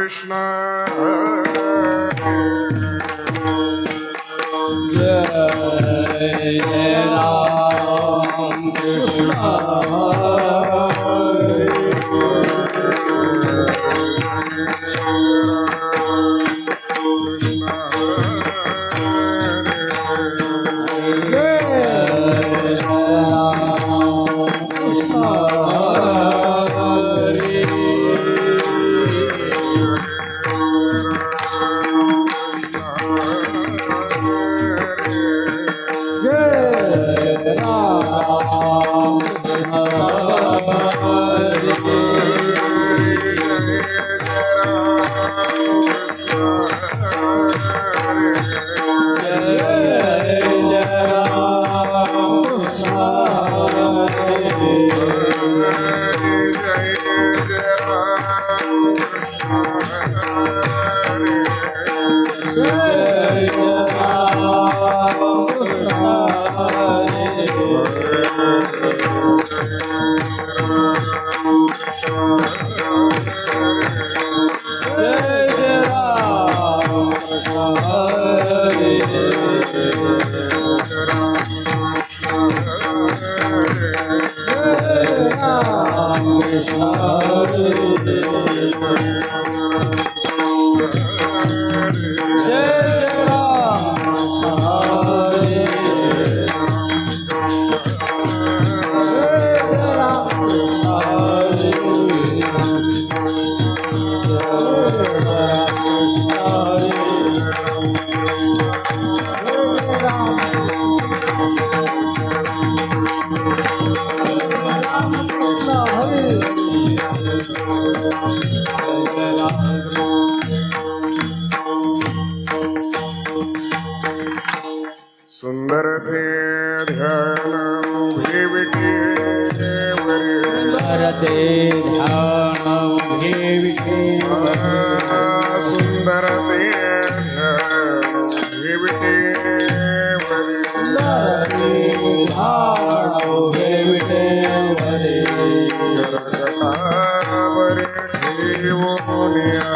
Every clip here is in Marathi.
कृष्ण जय जय राम कृष्ण सुंदर ते ध्यान उभे विटे वरते ध्यान उभे विटे सुंदर ते ध्यान उभे विटे वरते ध्यान उभे विटे वरे जगतावरे ठेवूनिया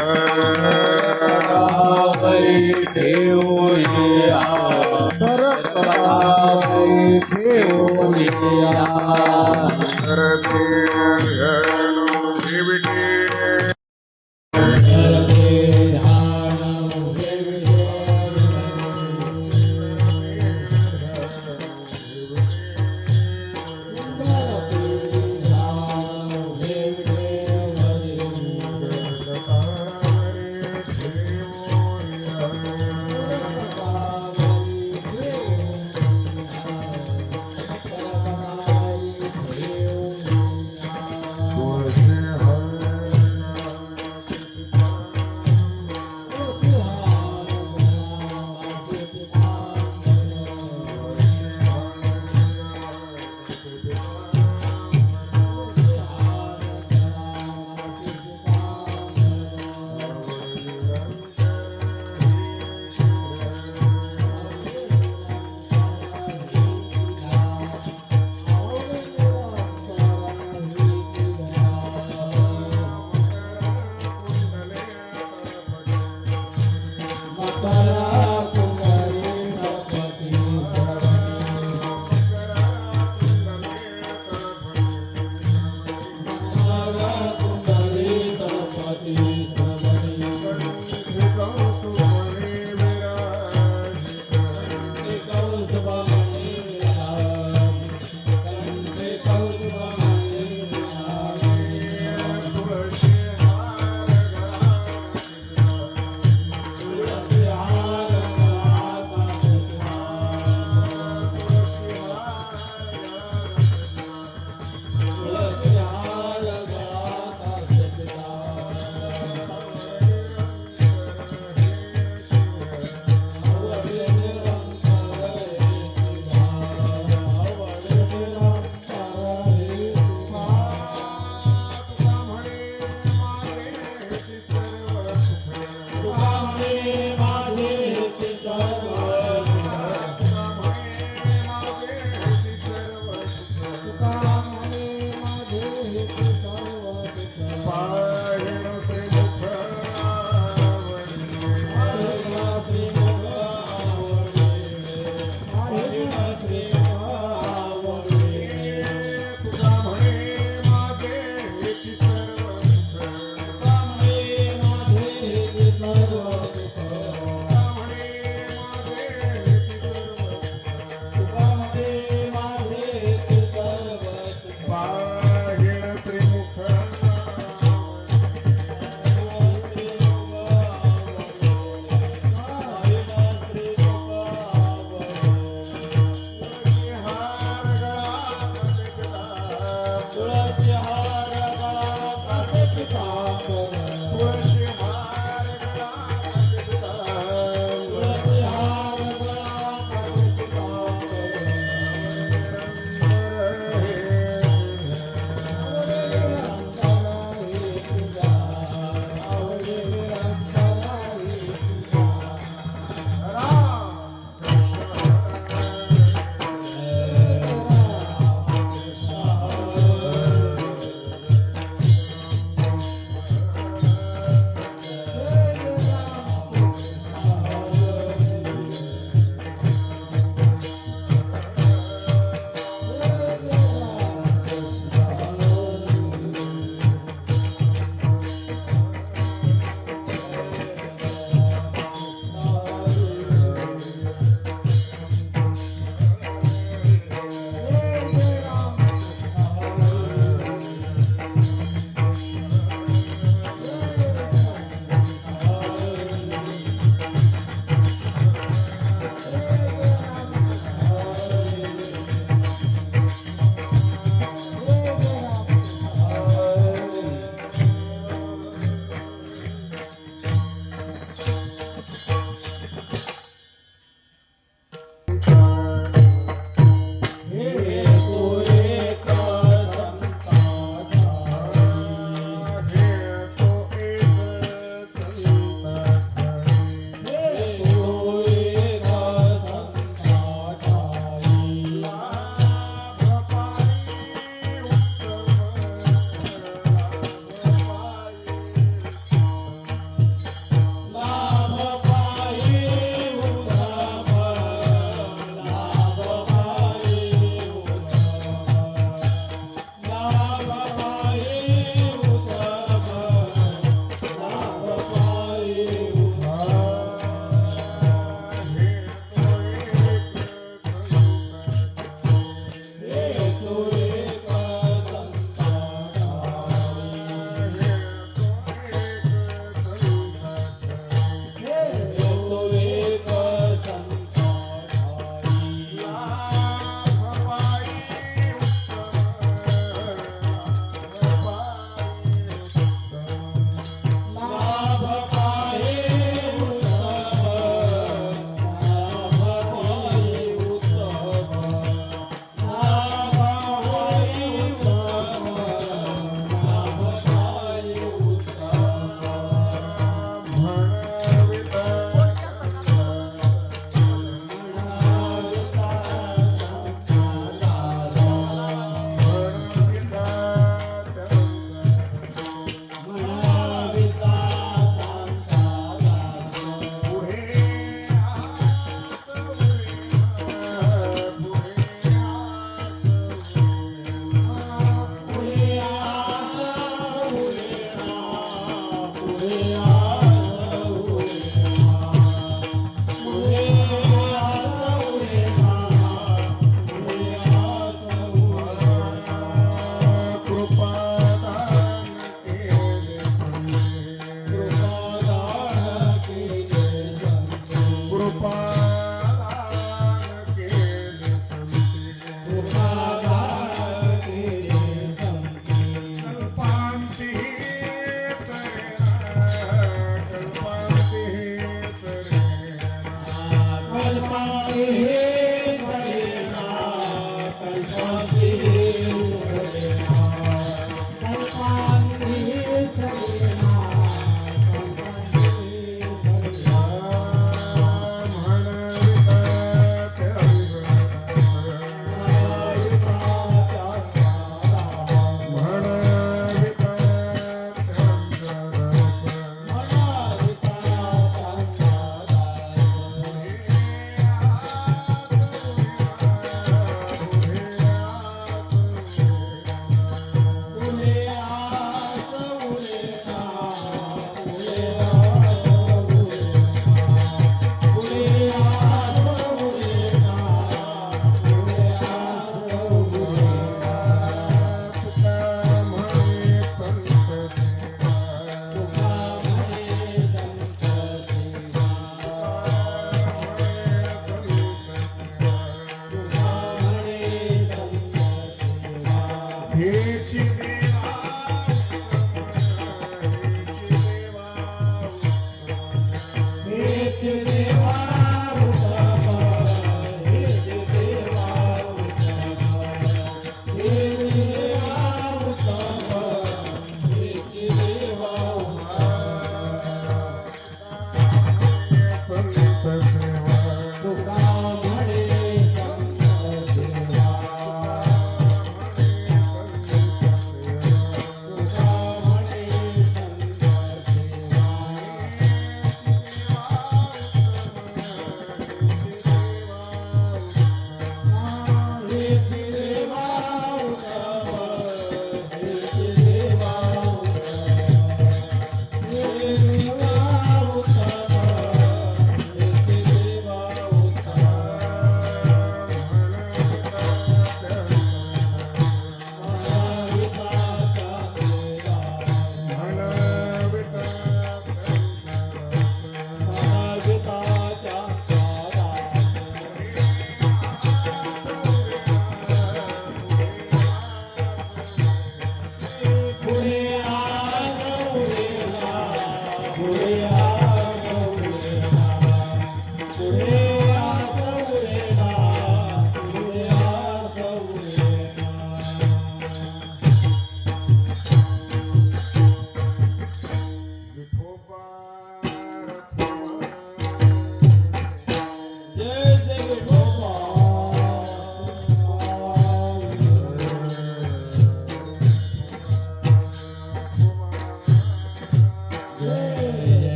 कल्पांती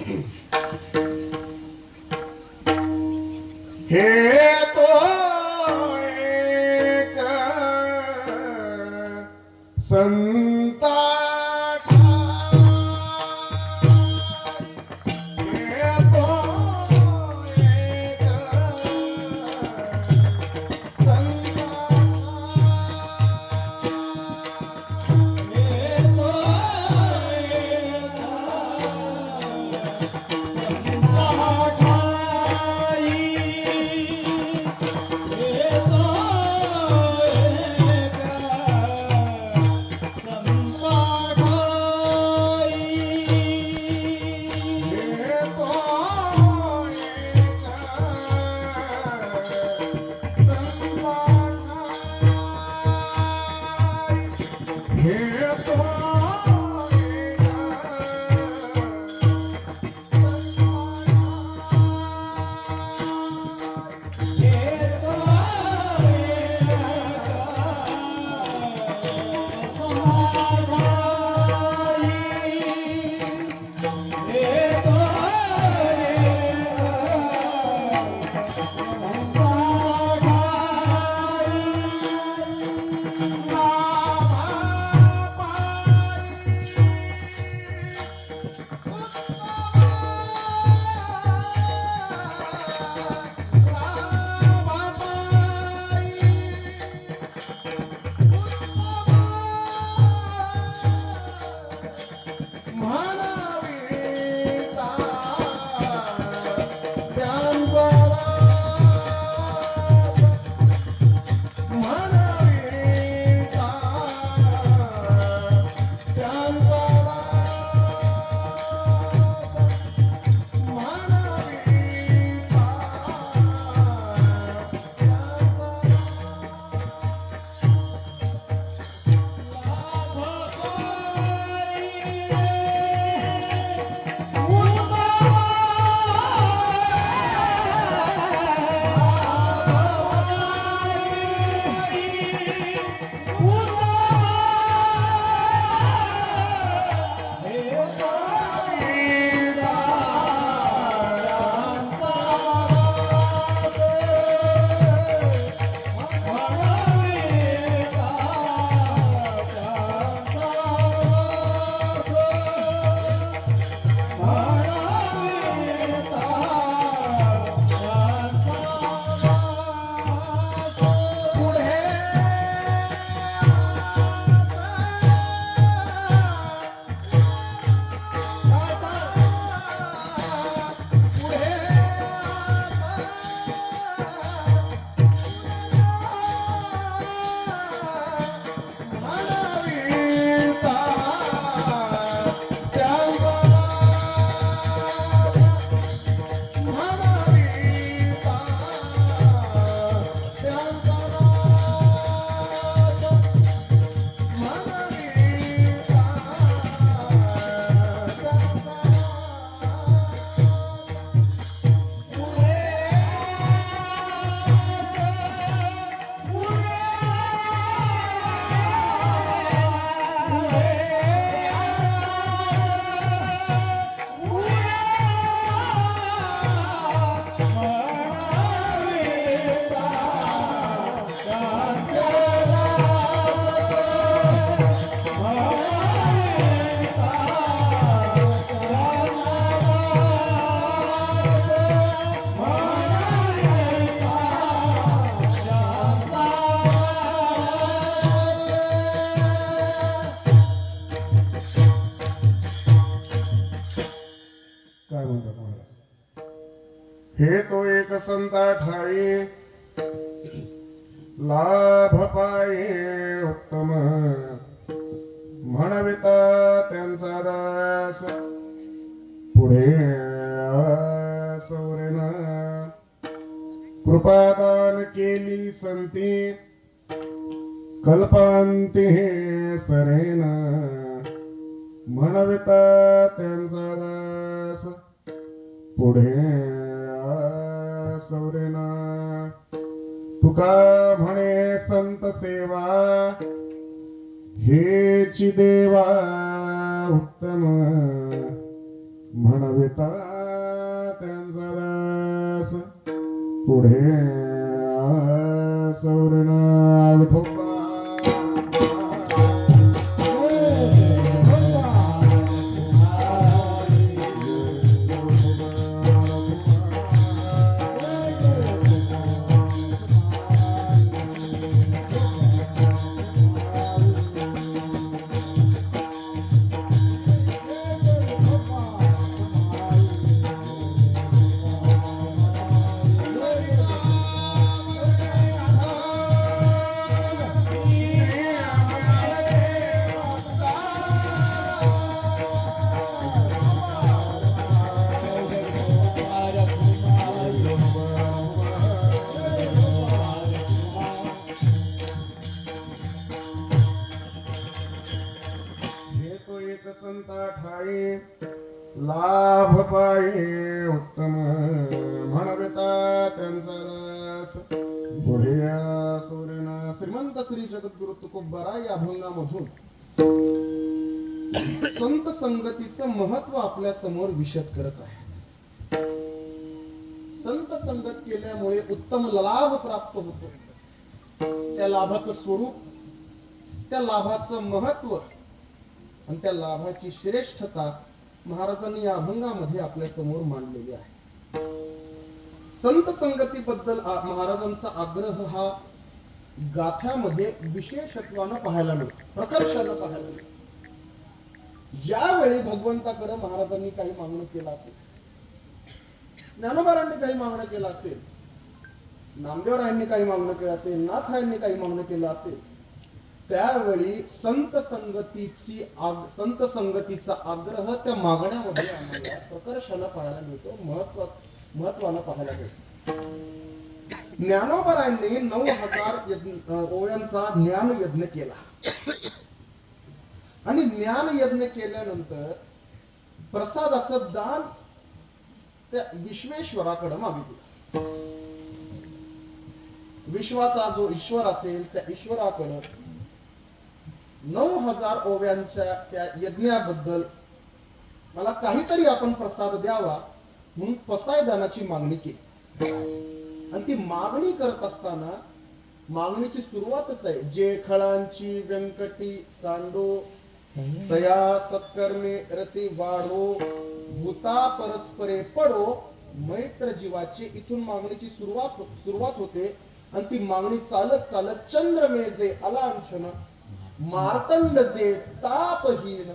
हे तो एक संता हे तो एक संता हे तो काय म्हणतात महाराज हे तो एक संता ठाई लाभ पाये उत्तम म्हणविता त्यांचा दास पुढे सौरेन कृपादान केली संती कल्पांती सरेन म्हणविता त्यांचा दास पुढे सौरेन तुका म्हणे संत सेवा हेची देवा उत्तम म्हणविता म्हणविता त्यांचा दास पुढे सौरना विठोबा संता ठाई लाभ पायी उत्तम म्हणविता त्यांचा दास पुढे सूर्यना श्रीमंत श्री जगद्गुरु तुकोबारा या अभंगामधून संत संगतीचं महत्व आपल्या समोर विशद करत आहे. संत संगत केल्यामुळे उत्तम लाभ प्राप्त होतो. त्या लाभाचं स्वरूप, त्या लाभाचं महत्व आणि त्या लाभाची श्रेष्ठता महाराजांनी या अभंगामध्ये आपल्या समोर मांडलेली आहे. संत संगतीबद्दल महाराजांचा आग्रह हा गाथ्यामध्ये विशेषत्वानं पाहायला मिळतो, प्रकर्षानं पाहायला मिळतो. ज्यावेळी भगवंताकडे महाराजांनी काही मागणं केलं असेल, ज्ञानोबारांनी काही मागणं केलं असेल, नामदेवरायांनी काही मागणं केलं असेल, नाथरायांनी काही मागणं केलं असेल, त्यावेळी संत संगतीचा आग्रह त्या मागण्यामध्ये आम्हाला प्रकर्षानं पाहायला मिळतो, महत्वानं पाहायला मिळतो. ज्ञानोबारायांनी 9000 ओव्यांचा ज्ञान यज्ञ केला आणि ज्ञान यज्ञ केल्यानंतर प्रसादाचं दान त्या विश्वेश्वराकडे मागितलं. विश्वाचा जो ईश्वर असेल त्या ईश्वराकडे 9000 ओव्यांच्या त्या यज्ञाबद्दल मला काहीतरी आपण प्रसाद द्यावा म्हणून पसायदानाची मागणी केली. आणि ती मागणी करत असताना मागणीची सुरुवातच आहे, जे खळांची व्यंकटी सांडो तया सत्कर्मे रती वाढो भूता परस्परे पडो मैत्र जीवाची. इथून मागणीची सुरुवात होते आणि ती मागणी चालत चालत चंद्रमेजे अलांछन मार्तंड जे तापहीन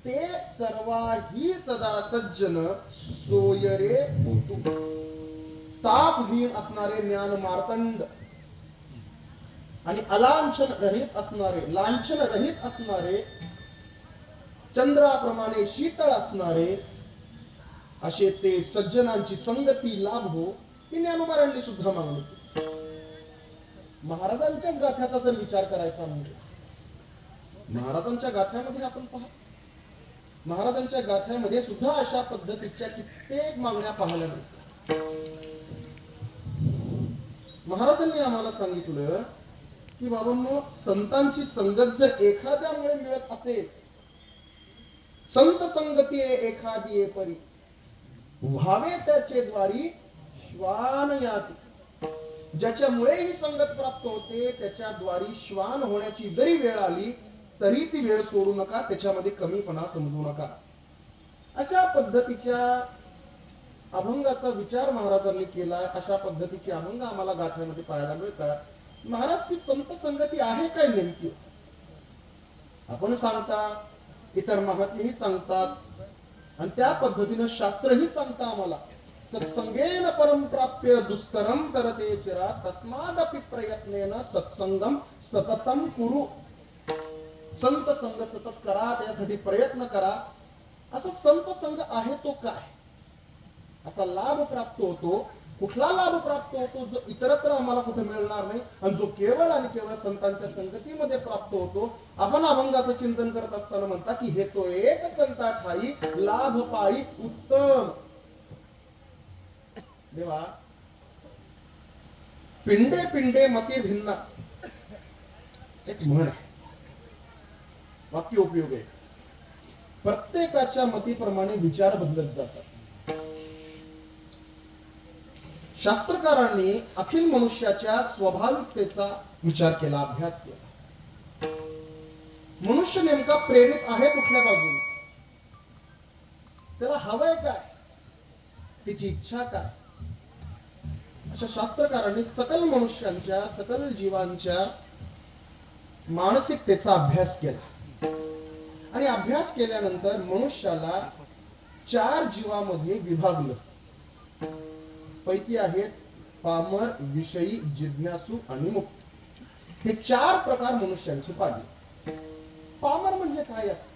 ते सर्वाही सदा सज्जन सोयरे होतु. तापहीन असणारे ज्ञान मार्तंड आणि अलांछन रहित असणारे, लांछन रहित असणारे, चंद्राप्रमाणे शीतळ असणारे असे ते सज्जनांची संगती लाभो ही ज्ञानोबारांनी सुद्धा मागणी केली. महाराजांच्याच गाथ्याचा जर विचार करायचा म्हणजे महाराजांच्या गाथ्यामध्ये आपण पहा, महाराजांच्या गाथ्यामध्ये सुद्धा अशा पद्धतीच्या कित्येक मागण्या पाहायला मिळतात. महाराजांनी आम्हाला सांगितलं की बाबांनो, संतांची संगत जर एखाद्यामुळे मिळत असेल, संत संगती एखादी परी व्हावे त्याचे द्वारी श्वान याती. ज्याच्यामुळे ही संगत प्राप्त होते त्याच्या द्वारी श्वान होण्याची जरी वेळ आली तरी ती वेळ सोडू नका, त्याच्यामध्ये कमीपणा समजू नका. अशा पद्धतीच्या अभंगाचा विचार महाराजांनी केला. अशा पद्धतीचे अभंग आम्हाला गाथ्यामध्ये पाहायला मिळतात. महाराज, ती संत संगती आहे काय नेमकी? आपण सांगता, इतर महात्मेही सांगतात आणि त्या पद्धतीनं शास्त्रही सांगता आम्हाला. सत्संगेन परम प्राप्य दुस्तरम तरते चिरा तस्मादपि प्रयत्नेन सत्संगम सततम कुरु. संत संग सतत करा, त्यासाठी प्रयत्न करा. असा संत संग आहे तो काय? असा लाभ प्राप्त होतो. कुठला लाभ प्राप्त होतो जो इतरत्र आम्हाला कुठे मिळणार नाही आणि जो केवळ आणि केवळ संतांच्या संगतीमध्ये प्राप्त होतो. आपण अभंगाचं चिंतन करत असताना म्हणता की हे तो एक संता ठाई लाभ पायी उत्तम. देवा, पिंडे पिंडे मती भिन्ना एक म्हण आहे, वाक्य उपयोग आहे. प्रत्येकाच्या मतीप्रमाणे विचार बदलत जातात. शास्त्रकारांनी अखिल मनुष्याच्या स्वाभाविकतेचा विचार केला, अभ्यास केला. मनुष्य नेमका प्रेरित आहे कुठल्या बाजूने, त्याला हवंय काय, त्याची इच्छा काय. अशा शास्त्रकारांनी सकल मनुष्यांच्या, सकल जीवांच्या मानसिकतेचा अभ्यास केला. आणि अभ्यास केल्यानंतर मनुष्याला 4 जीवामध्ये विभागलं. पैकी आहेत पामर, विषयी, जिज्ञासू आणि मुक्त. हे 4 प्रकार मनुष्यांची पाडले. पामर म्हणजे काय असत,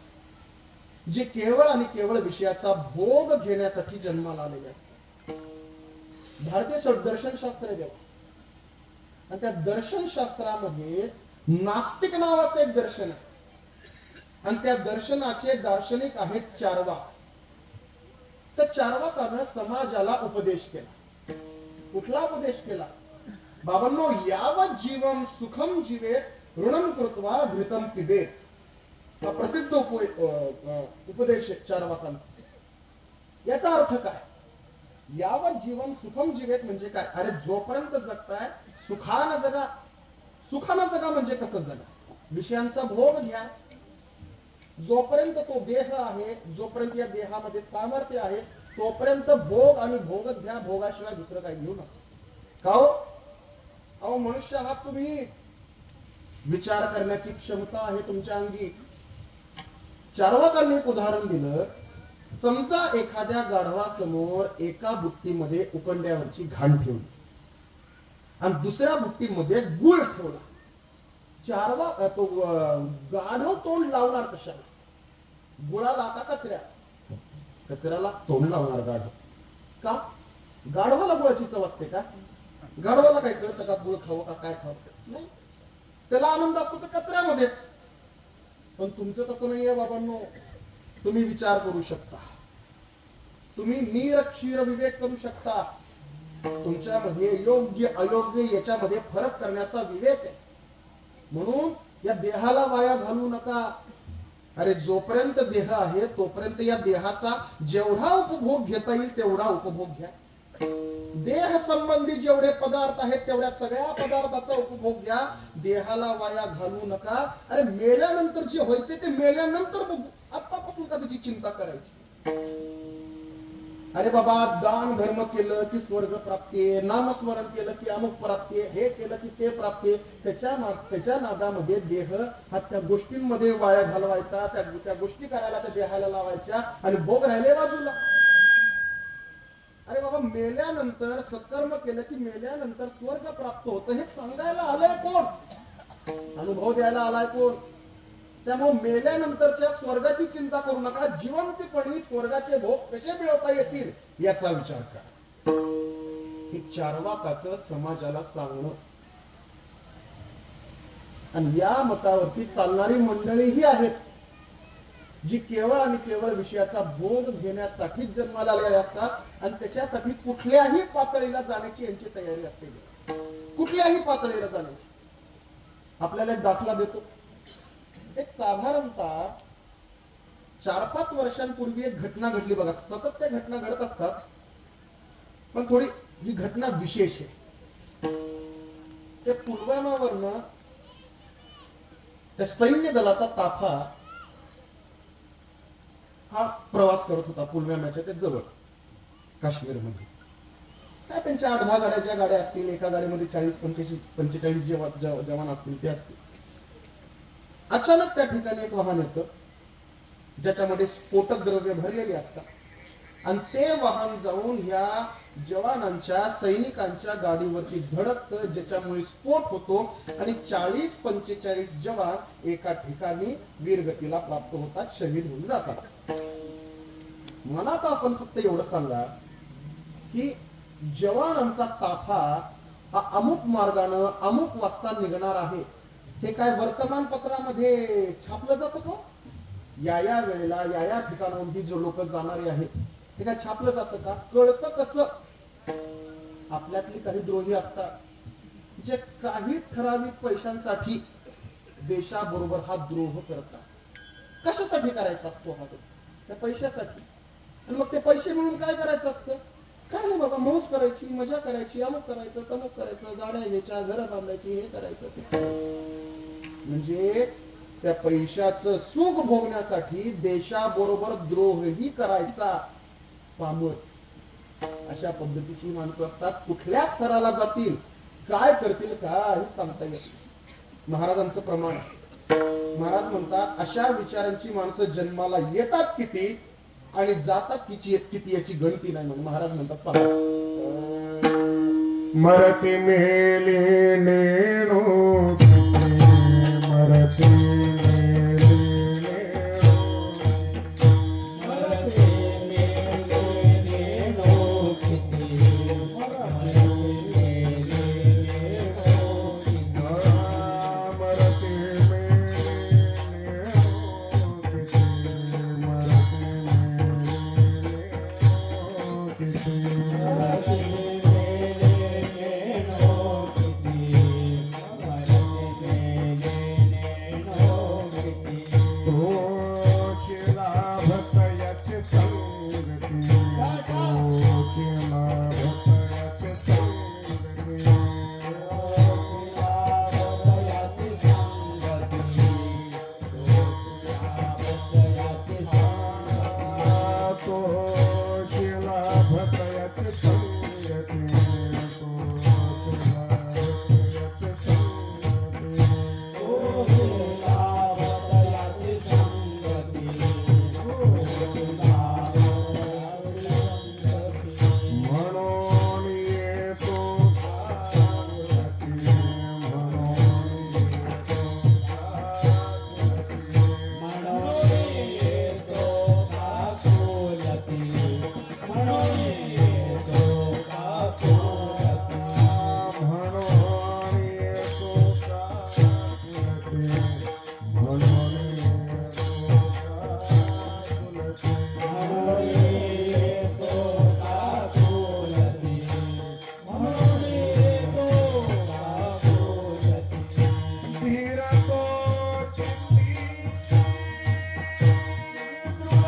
जे केवळ आणि केवळ विषयाचा भोग घेण्यासाठी जन्माला आलेले असतात. भारतीय दर्शनशास्त्र आहे देवा, आणि त्या दर्शनशास्त्रामध्ये नास्तिक नावाचं एक दर्शन आहे. आणि त्या दर्शनाचे दार्शनिक आहेत चार्वाक. त्या चार्वाकानं समाजाला उपदेश केला. कुठला उपदेश केला? बाबांनो, यावत जीवम सुखम जीवेत ऋणम कृत्वा घृतम पिबेत. हा प्रसिद्ध उपदेश चार्वाकांचा. याचा अर्थ काय? यावत जीवन सुखम जीवेत म्हणजे काय? अरे जोपर्यंत जगताय सुखानं जगा. सुखानं जगा म्हणजे कसं जगा? विषयांचा भोग घ्या. जोपर्यंत तो देह आहे, जोपर्यंत या देहामध्ये सामर्थ्य आहे, तोपर्यंत भोग आणि भोगच घ्या. भोगाशिवाय दुसरं काही घेऊ नका. का हो? अहो मनुष्य आहात तुम्ही, विचार करण्याची क्षमता आहे तुमच्या अंगी. चार्वाकांनी एक उदाहरण दिलं. समजा एखाद्या गाढवासमोर एका बुट्टीमध्ये उकंड्यावरची घाण ठेवली आणि दुसऱ्या बुट्टीमध्ये गुळ ठेवला. तो गाढव तोंड लावणार कशाला? गुळाला का कचऱ्याला? कचऱ्याला तोंड लावणार गाढव. का? गाढवाला गुळाची चव असते का? गाढवाला काय कळतं का गुळ खावं का काय खावं? नाही. त्याला आनंद असतो तर कचऱ्यामध्येच. पण तुमचं तसं नाहीये बाबांनो. तुम्ही विचार करू शकता, तुम्ही नीर क्षीर विवेक करू शकता. तुमच्यामध्ये योग्य अयोग्य याच्यामध्ये फरक करण्याचा विवेक आहे. म्हणून या देहाला वाया घालू नका. अरे जोपर्यंत देह आहे तोपर्यंत या देहाचा जेवढा उपभोग घेता येईल तेवढा उपभोग घ्या. देह संबंधी जेवढे पदार्थ आहेत तेवढ्या सगळ्या पदार्थाचा उपभोग घ्या. देहाला वाया घालू नका. अरे मेल्यानंतर जे व्हायचे ते मेल्यानंतर बघू. आतापासून का त्याची चिंता करायची? अरे बाबा, दान धर्म केलं की स्वर्ग प्राप्ती आहे, नामस्मरण केलं की अमुक प्राप्ती आहे, हे केलं की ते प्राप्ती आहे. त्याच्या नादामध्ये देह हा त्या गोष्टींमध्ये वाया घालवायचा, त्या गोष्टी करायला त्या देहाला लावायच्या आणि भोग राहिले बाजूला. अरे बाबा, मेल्यानंतर सत्कर्म केलं की मेल्यानंतर स्वर्ग प्राप्त होतं हे सांगायला आलंय कोण? अनुभव द्यायला आलाय कोण? त्यामुळे मेल्यानंतरच्या स्वर्गाची चिंता करू नका. जिवंतपणी स्वर्गाचे भोग कसे मिळवता येतील याचा विचार करा. हे चार्वाकाचं समाजाला सांगणं. आणि या मतावरती चालणारी मंडळीही आहेत जी केवळ आणि केवळ विषयाचा भोग घेण्यासाठीच जन्माला आलेले असतात आणि त्याच्यासाठी कुठल्याही पातळीला जाण्याची यांची तयारी असते. कुठल्याही पातळीला जाण्याची. आपल्याला एक दाखला देतो. एक साधारणतः 4-5 वर्षांपूर्वी एक घटना घडली बघा. सतत त्या घटना घडत असतात, पण थोडी ही घटना विशेष आहे. त्या पुलवामावरनं त्या सैन्य दलाचा ताफा हा प्रवास करत होता पुलवामाच्या त्या जवळ काश्मीरमध्ये. काय त्यांच्या 8-10 गाड्या गाड्या असतील, एका गाडीमध्ये 40-45 जवान असतील ते असतील. अचानक त्या ठिकाणी एक वाहन येतं ज्याच्यामध्ये स्फोटक द्रव्य भरलेले असतात आणि ते वाहन जाऊन ह्या जवानांच्या सैनिकांच्या गाडीवरती धडकतं, ज्याच्यामुळे स्फोट होतो आणि 40-45 जवान एका ठिकाणी वीरगतीला प्राप्त होतात, शहीद होऊन जातात. मला आता आपण फक्त एवढं सांगा की जवानांचा ताफा हा अमुक मार्गानं अमुक वाजता निघणार आहे हे काय वर्तमानपत्रामध्ये छापलं जातं का? या वेळेला या ठिकाणाहून ही जो लोक जाणारे आहेत हे काय छापलं जातं का? कळतं कसं? आपल्यातली काही द्रोही असतात जे काही ठराविक पैशांसाठी देशाबरोबर हा द्रोह करतात. कशासाठी करायचा असतो हा? त्या पैशासाठी. आणि मग ते पैसे मिळून काय करायचं असतं? काय नाही बाबा, मौज करायची, मजा करायची, अमुक करायचं, तमुक करायचं, गाड्या घ्यायच्या, घरं बांधायची, हे करायचं ते करायचं. म्हणजे त्या पैशाचं सुख भोगण्यासाठी देशाबरोबर द्रोहही करायचा पामर. अशा पद्धतीची माणसं असतात. कुठल्या स्तराला जातील, काय करतील, काही सांगता येत नाही. महाराजांचं प्रमाण आहे. महाराज म्हणतात अशा विचारांची माणसं जन्माला येतात किती आणि जातात किती याची गणती नाही. म्हणून महाराज म्हणतात पहा, मरती मेली नेणो मरती मेली नेणो मरते मेले नेणो किती मरते मेले नेणो किती मरती मेली नेणो किती मरती मेली नेणो किती मरते मेले नेणो किती तोची लाभत याची संगती तोची लाभत याची संगती तोची लाभत याची संगती तोची लाभत याची संगती म्हणून येतो काकुलती म्हणून येतो काकुलती म्हणून येतो काकुलती म्हणून येतो काकुलती धीर तो चित्ती धीर तो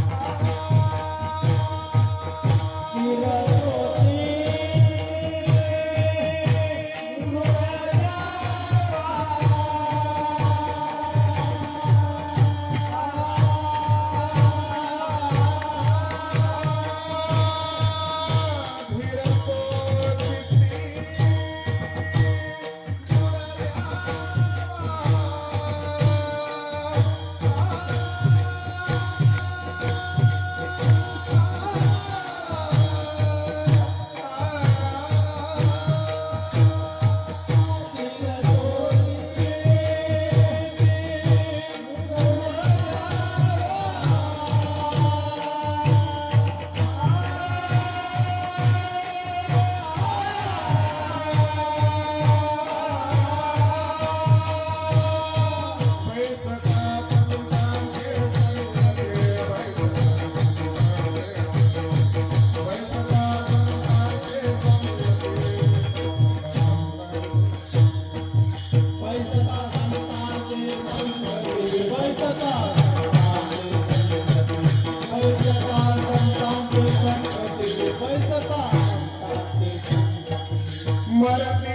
चित्ती मरती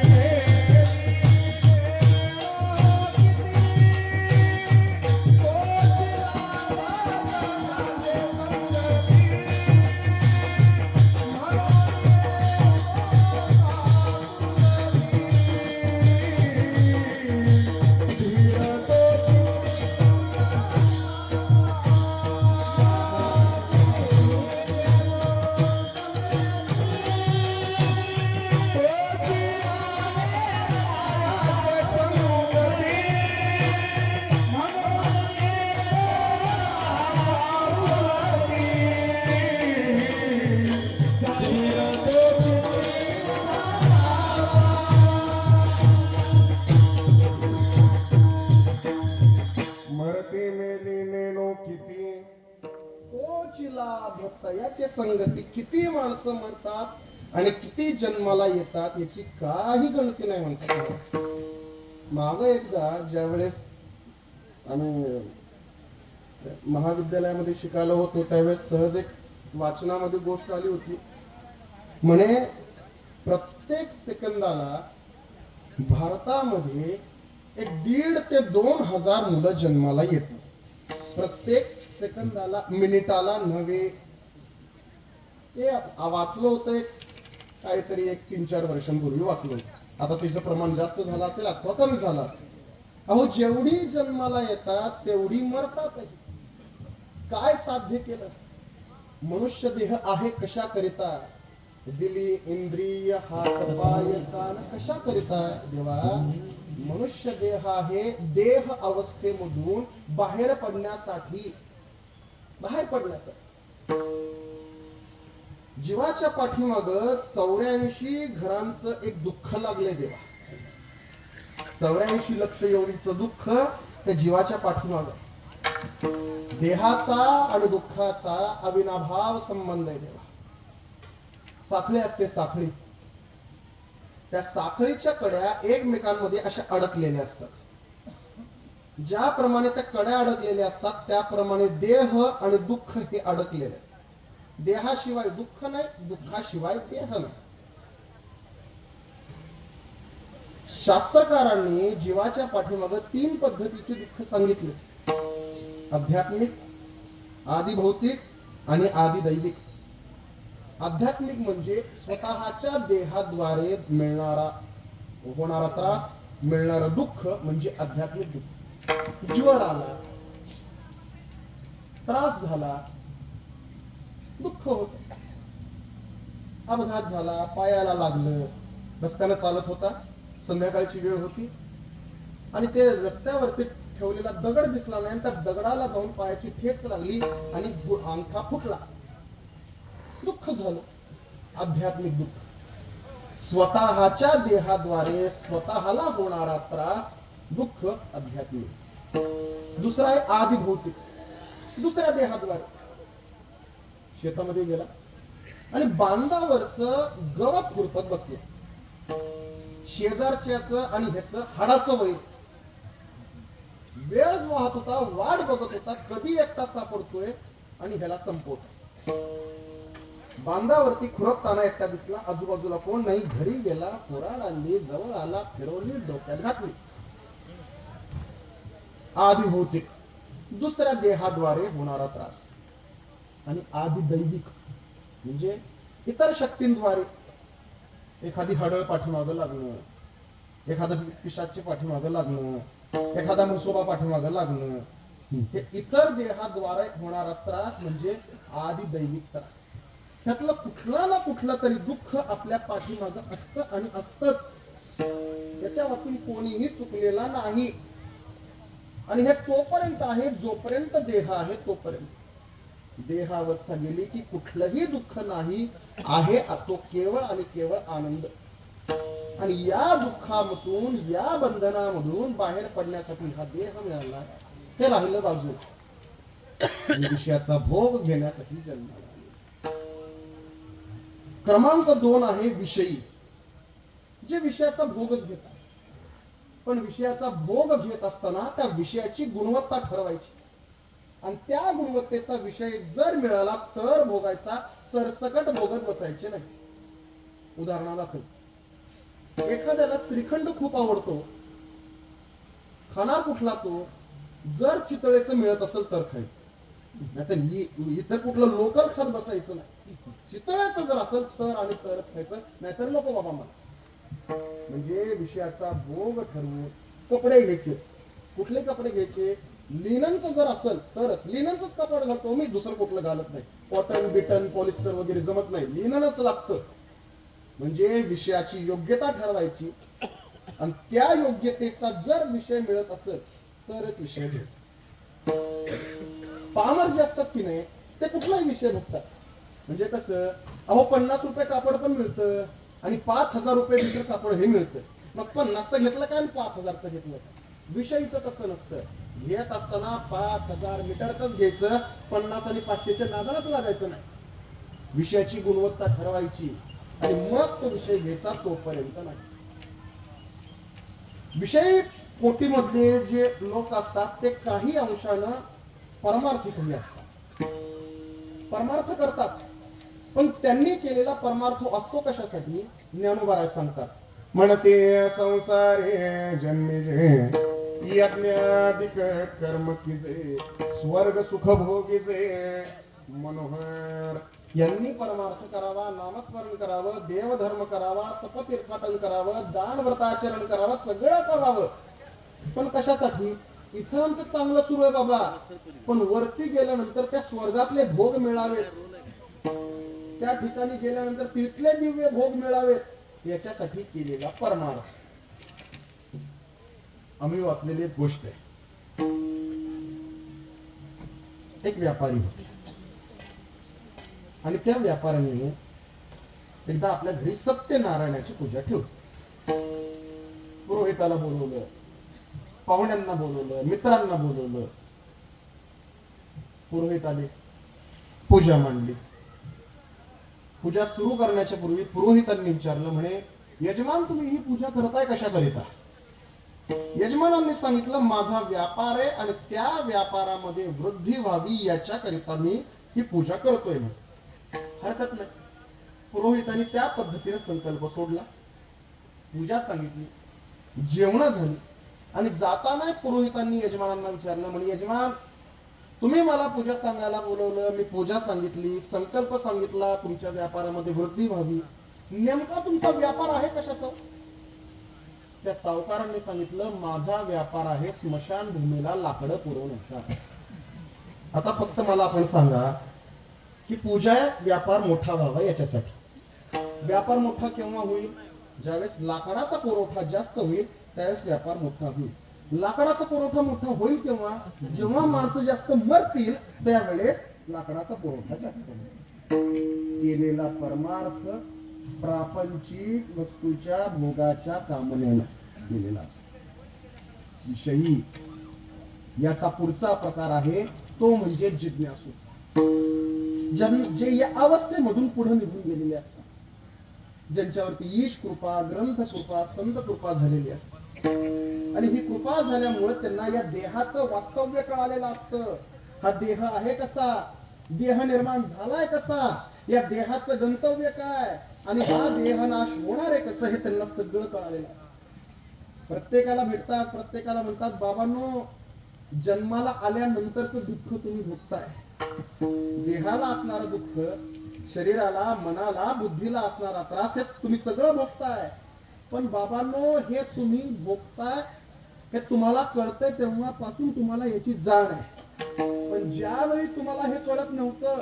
मरती मेली नेणो किती तोचिला भक्त याचे संगती. किती माणसं मरतात आणि किती जन्माला येतात याची काही गणती नाही म्हणतात. माग एकदा ज्यावेळेस आम्ही महाविद्यालयामध्ये शिकायला होतो त्यावेळेस सहज एक वाचनामध्ये गोष्ट आली होती. म्हणे प्रत्येक सेकंदाला भारतामध्ये एक 1,500 ते 2,000 मुलं जन्माला येतात. प्रत्येक सेकंदाला, मिनिटाला नव्हे. ते वाचलं होतं एक काहीतरी 3-4 वर्षांपूर्वी वाचलं होतं. आता त्याचं प्रमाण जास्त झालं असेल अथवा कमी झालं असेल. अहो, जेवढी जन्माला येतात तेवढी मरतात. काय साध्य केलं? मनुष्य देह आहे कशा करिता? दिली, इंद्रिय, हात, पाय, कान कशा करिता देवा? मनुष्य देह आहे देह अवस्थेमधून बाहेर पडण्यासाठी. जीवाच्या पाठीमाग 84 घरांचं एक दुःख लागले देवा. 84 लक्ष एवढीचं दुःख त्या जीवाच्या पाठीमाग. देहाचा आणि दुःखाचा अविनाभाव संबंध आहे देवा. साखळी असते, साखळी. त्या साखळीच्या कड्या एकमेकांमध्ये अशा अडकलेल्या असतात. ज्याप्रमाणे त्या कड्या अडकलेल्या असतात त्याप्रमाणे देह आणि दुःख हे अडकलेले. देहाशिवाय दुःख नाही, दुःखाशिवाय देह नाही. शास्त्रकारांनी जीवाच्या पाठीमाग 3 पद्धतीचे दुःख सांगितले. आध्यात्मिक, आदिभौतिक आणि आदिदैविक. आध्यात्मिक म्हणजे स्वतःच्या देहाद्वारे होणारा त्रास, मिळणारं दुःख म्हणजे आध्यात्मिक दुःख. ज्वर आला, त्रास झाला, दुःख होत. अपघात झाला, पायाला लागलं, रस्त्यानं चालत होता, संध्याकाळची वेळ होती आणि ते रस्त्यावरती ठेवलेला दगड दिसला नाही, त्या दगडाला जाऊन पायाची ठेच लागली आणि अंगठा फुटला. दुःख झालं. आध्यात्मिक दुःख. स्वतःच्या देहाद्वारे स्वतःला होणारा त्रास, दुःख आध्यात्मिक. दुसरा आहे आदिभौतिक. दुसऱ्या देहाद्वारे शेतामध्ये गेला आणि बांधावरच गवत खुरपत बसले. शेजारच्याच आणि ह्याच हाडाचं वैर. वेळच वाहत होता, वाट बघत होता कधी एकटा सापडतोय आणि ह्याला संपवतो. बांधावरती खुरपताना एकटा दिसला, आजूबाजूला कोण नाही. घरी गेला, कुऱ्हाड आणली, जवळ आला, फिरवली, डोक्यात घातली. आदिभौतिक, दुसऱ्या देहाद्वारे होणारा त्रास. आणि आदिदैविक म्हणजे इतर शक्तींद्वारे. एखादी हडळ पाठीमागं लागणं, एखादं पिशाचे पाठीमागं लागणं, एखादा मुसोबा पाठीमागं लागणं, हे इतर देहाद्वारे होणारा त्रास म्हणजे आदिदैविक त्रास. त्यातलं कुठला ना कुठला तरी दुःख आपल्या पाठीमागं असतं आणि असतच. याच्या वाचून कोणीही चुकलेला नाही. आणि हे तोपर्यंत आहे जोपर्यंत देह आहे तोपर्यंत. देहावस्था गेली की कुठलंही दुःख नाही आहे, तो केवळ आणि केवळ आनंद. आणि या दुःखामधून, या बंधनामधून बाहेर पडण्यासाठी हा देह मिळाला. हे राहिलं बाजूला. विषयाचा भोग घेण्यासाठी जन्माला. क्रमांक 2 आहे विषयी, जे विषयाचा भोगच घेतात. पण विषयाचा भोग घेत असताना त्या विषयाची गुणवत्ता ठरवायची आणि त्या गुणवत्तेचा विषय जर मिळाला तर भोगायचा, सरसकट भोगत बसायचे नाही. उदाहरणादाखल एखाद्याला श्रीखंड खूप आवडतो, खाणार कुठला तो? जर चितळेचं मिळत असेल तर खायचं, नाहीतर इतर कुठलं लोकल खात बसायचं नाही. चितळेचं जर असेल तर आणि तरच खायचं, नाहीतर नको बाबा मला. म्हणजे विषयाचा भोग ठरवून कपडे घ्यायचे. कुठले कपडे घ्यायचे? लिननचं जर असेल तरच. लिननचंच कपडे घालतो मी, दुसरं कुठलं घालत नाही. कॉटन, बिटन, पॉलिस्टर वगैरे जमत नाही, लिननच लागतं. म्हणजे विषयाची योग्यता ठरवायची आणि त्या योग्यतेचा जर विषय मिळत असेल तरच विषय घ्यायचा. पामर जे असतात की नाही ते कुठलाही विषय बघतात. म्हणजे कसं, अहो 50 रुपये कापड पण मिळतं आणि 5,000 रुपये मीटर कापड हे मिळतं. मग 50चं घेतलं काय आणि 5,000चं घेतलं काय? विषयीचं तसं नसतं. घेत असताना 5,000 मीटरच घ्यायचं, 50 आणि 500च्या नादालाच लागायचं नाही. विषयाची गुणवत्ता ठरवायची आणि मग तो विषय घ्यायचा, तोपर्यंत नाही. विषयी कोटीमधले जे लोक असतात ते काही अंशानं परमार्थिकही असतात, परमार्थ करतात, पण त्यांनी केलेला परमार्थ असतो कशासाठी? ज्ञानोबा सांगतात, म्हणते संसारे जन्मिजे यज्ञाधिक कर्म किजे स्वर्ग सुख भोगिजे मनोहर. यांनी परमार्थ करावा, नामस्मरण करावं, देवधर्म करावा, तपतीर्थाटन करावं, दान व्रताचरण करावं, सगळं करावं, पण कशासाठी? इथं आमचं चांगलं सुरू आहे बाबा, पण वरती गेल्यानंतर त्या स्वर्गातले भोग मिळावेत, त्या ठिकाणी गेल्यानंतर तिथले दिव्य भोग मिळावेत, याच्यासाठी केलेला परमार्थ. आम्ही वाचलेली एक गोष्ट आहे. एक व्यापारी होते आणि त्या व्यापाऱ्याने एकदा आपल्या घरी सत्यनारायणाची पूजा ठेवली. पुरोहिताला बोलवलं, पाहुण्यांना बोलवलं, मित्रांना बोलवलं. पुरोहित आले, पूजा मांडली. पूजा सुरू करण्याच्या पूर्वी पुरोहितांनी विचारलं, म्हणे यजमान तुम्ही ही पूजा करताय कशा करिता? यजमानांनी सांगितलं, माझा व्यापार आहे आणि त्या व्यापारामध्ये वृद्धी व्हावी याच्याकरिता मी ही पूजा करतोय. हरकत नाही. पुरोहितांनी त्या पद्धतीने संकल्प सोडला, पूजा सांगितली, जेवण झाली आणि जाताना पुरोहितांनी यजमानांना विचारलं, म्हणजे यजमान तुम्ही मला पूजा सांगायला बोलवलं, मी पूजा सांगितली, संकल्प सांगितला तुमच्या व्यापारामध्ये वृद्धी व्हावी, नेमका तुमचा व्यापार आहे कशाचा? त्या सावकारांनी सांगितलं, माझा व्यापार आहे स्मशान भूमीला लाकडं पुरवण्याचा. आता फक्त मला आपण सांगा की पूजा व्यापार मोठा व्हावा याच्यासाठी. व्यापार मोठा केव्हा होईल? ज्यावेळेस लाकडाचा पुरवठा जास्त होईल त्यावेळेस व्यापार मोठा होईल. लाकडाचा पुरवठा मोठा होईल केव्हा? जेव्हा माणसं जास्त मरतील त्यावेळेस लाकडाचा पुरवठा जास्त होईल. केलेला परमार्थ प्रापंचिक वस्तूच्या भोगाच्या कामनेनं केलेला विषयी. याचा पुढचा प्रकार आहे तो म्हणजे जिज्ञासू, जे या अवस्थेमधून पुढे निघून गेलेले असतात, ज्यांच्यावरती ईश कृपा, ग्रंथ कृपा, संत कृपा झालेली असते आणि ही कृपा झाल्यामुळे त्यांना या देहाचं वास्तव्य कळालेलं असतं. हा देह आहे कसा, देह निर्माण झालाय कसा, या देहाचं गंतव्य काय आणि हा देहनाश होणार आहे कसं, हे त्यांना सगळं कळालेलं असतं. प्रत्येकाला भेटतात, प्रत्येकाला म्हणतात, बाबांनो जन्माला आल्यानंतरच दुःख तुम्ही भोगताय. देहाला असणारं दुःख, शरीराला, मनाला, बुद्धीला असणारा त्रास हे तुम्ही सगळं भोगताय, पण बाबांनो हे तुम्ही भोगताय हे तुम्हाला कळतंय तेव्हापासून तुम्हाला याची जाण आहे. पण ज्यावेळी तुम्हाला हे कळत नव्हतं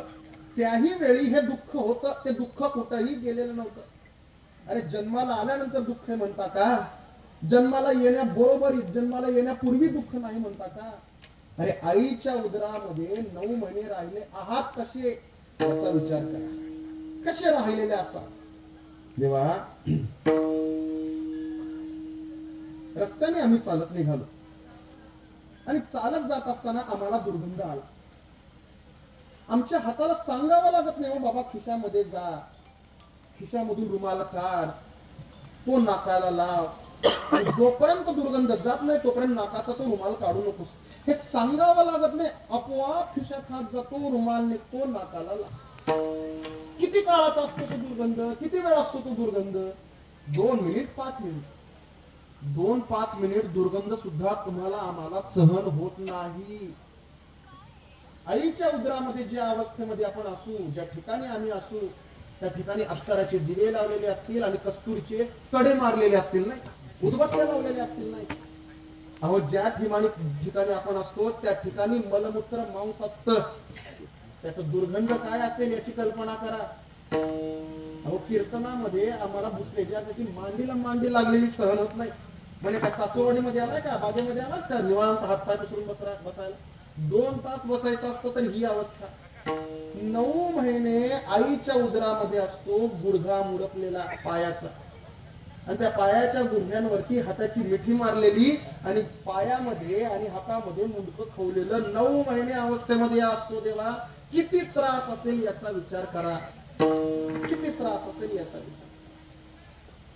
त्याही वेळी हे दुःख होतं, ते दुःख कुठंही गेलेलं नव्हतं. अरे जन्माला आल्यानंतर दुःख म्हणता का? जन्माला येण्याबरोबर, जन्माला येण्यापूर्वी दुःख नाही म्हणता का? अरे आईच्या उदरामध्ये 9 महिने राहिले आहात कसे याचा विचार करा. कसे राहिलेले असा देवा. रस्त्याने आम्ही चालत निघालो आणि चालत जात असताना आम्हाला दुर्गंध आला. आमच्या हाताला सांगावं लागत नाही, बाबा खिशामध्ये जा, खिशामधून रुमाल काढ, तो नाकाला लाव, जोपर्यंत दुर्गंध जात नाही तोपर्यंत नाकाचा तो रुमाल काढू नकोस, हे सांगावं लागत नाही. आपोआप खिशात हात जातो, रुमाल निघतो, नाकाला लाव. किती काळाचा असतो तो दुर्गंध, किती वेळ असतो तो दुर्गंध? 2 मिनिट, 5 मिनिट. 2-5 मिनिट दुर्गंध सुद्धा तुम्हाला आम्हाला सहन होत नाही. आईच्या उदरामध्ये ज्या अवस्थेमध्ये आपण असू, ज्या ठिकाणी आम्ही असू, त्या ठिकाणी अत्तराचे दिवे लावलेले असतील आणि कस्तुरीचे सडे मारलेले असतील, नाही उदबत्त्या लावलेले असतील, नाही. अहो ज्या ठिकाणी आपण असतो त्या ठिकाणी मलमूत्र मांस असतं, त्याचं दुर्गंध काय असेल याची कल्पना करा. अहो कीर्तनामध्ये आम्हाला भुसलेच्या त्याची मांडीला मांडी लागलेली सहन होत नाही. म्हणजे काय सासूरवाडीमध्ये आलाय का, बागेमध्ये आलास का निवांत हातपाय पसरून बसायला? 2 तास बसायचं असतं तर ही अवस्था. 9 महिने आईच्या उदरामध्ये असतो, गुडघा मुडपलेला पायाचा, आणि त्या पायाच्या गुडघ्यांवरती हाताची मिठी मारलेली आणि पायामध्ये आणि हातामध्ये मुंडकं खवलेलं 9 महिने अवस्थेमध्ये असतो. देवा किती त्रास असेल याचा विचार करा, किती त्रास असेल याचा विचार.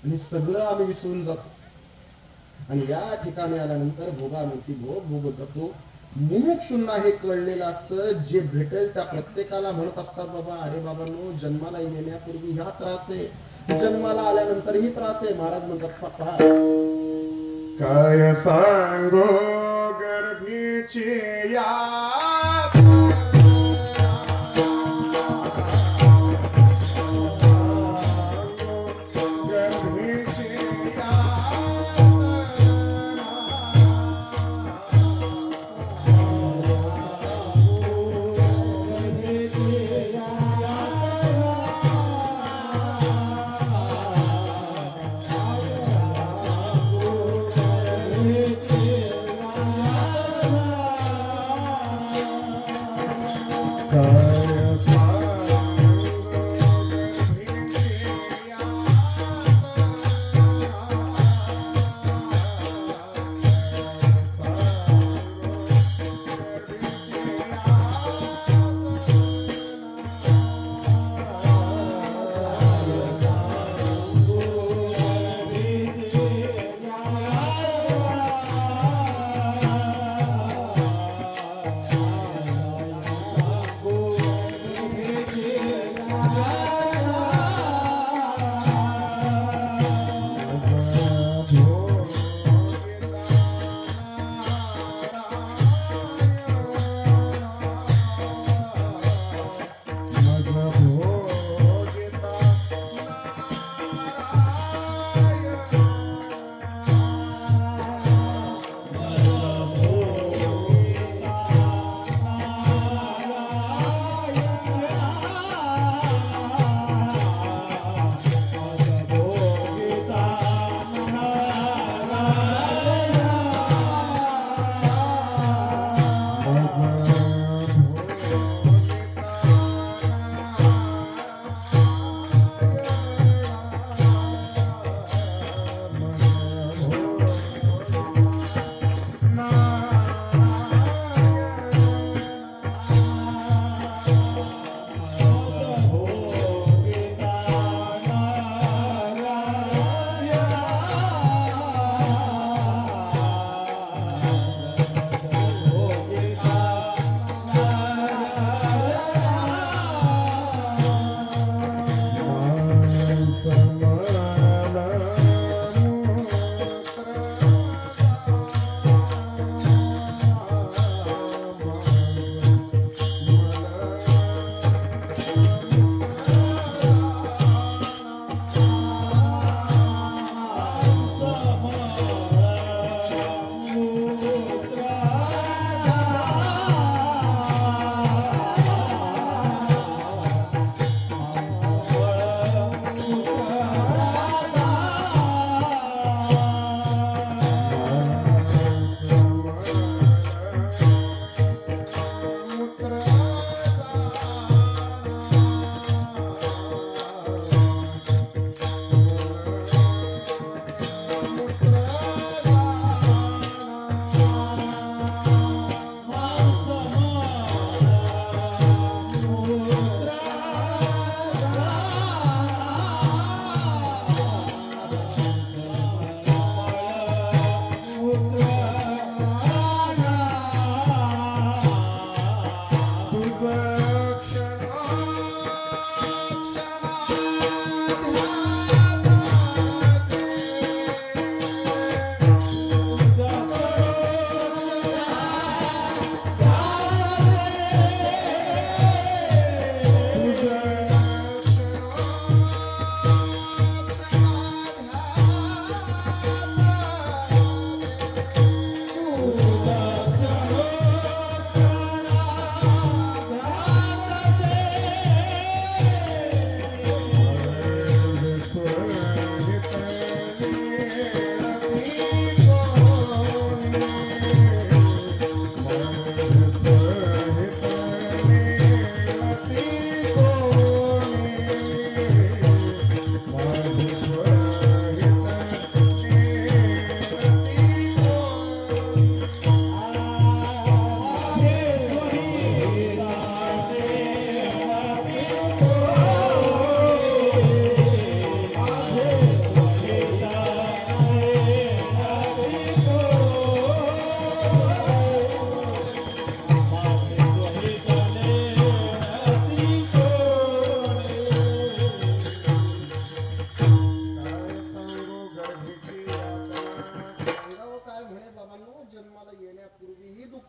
आणि सगळं आम्ही विसरून जातो. आणि या ठिकाणी आल्यानंतर भोगानुठी भोग जातो. मुमुक्षुंना हे कळलेलं असतं. जे भेटेल त्या प्रत्येकाला म्हणत असतात, बाबा अरे बाबांनो, जन्माला येण्यापूर्वी ह्या त्रास आहे, जन्माला आल्यानंतर ही त्रास आहे. महाराज म्हणतात पहा, काय सांगो गर्भीची यात गर्भीची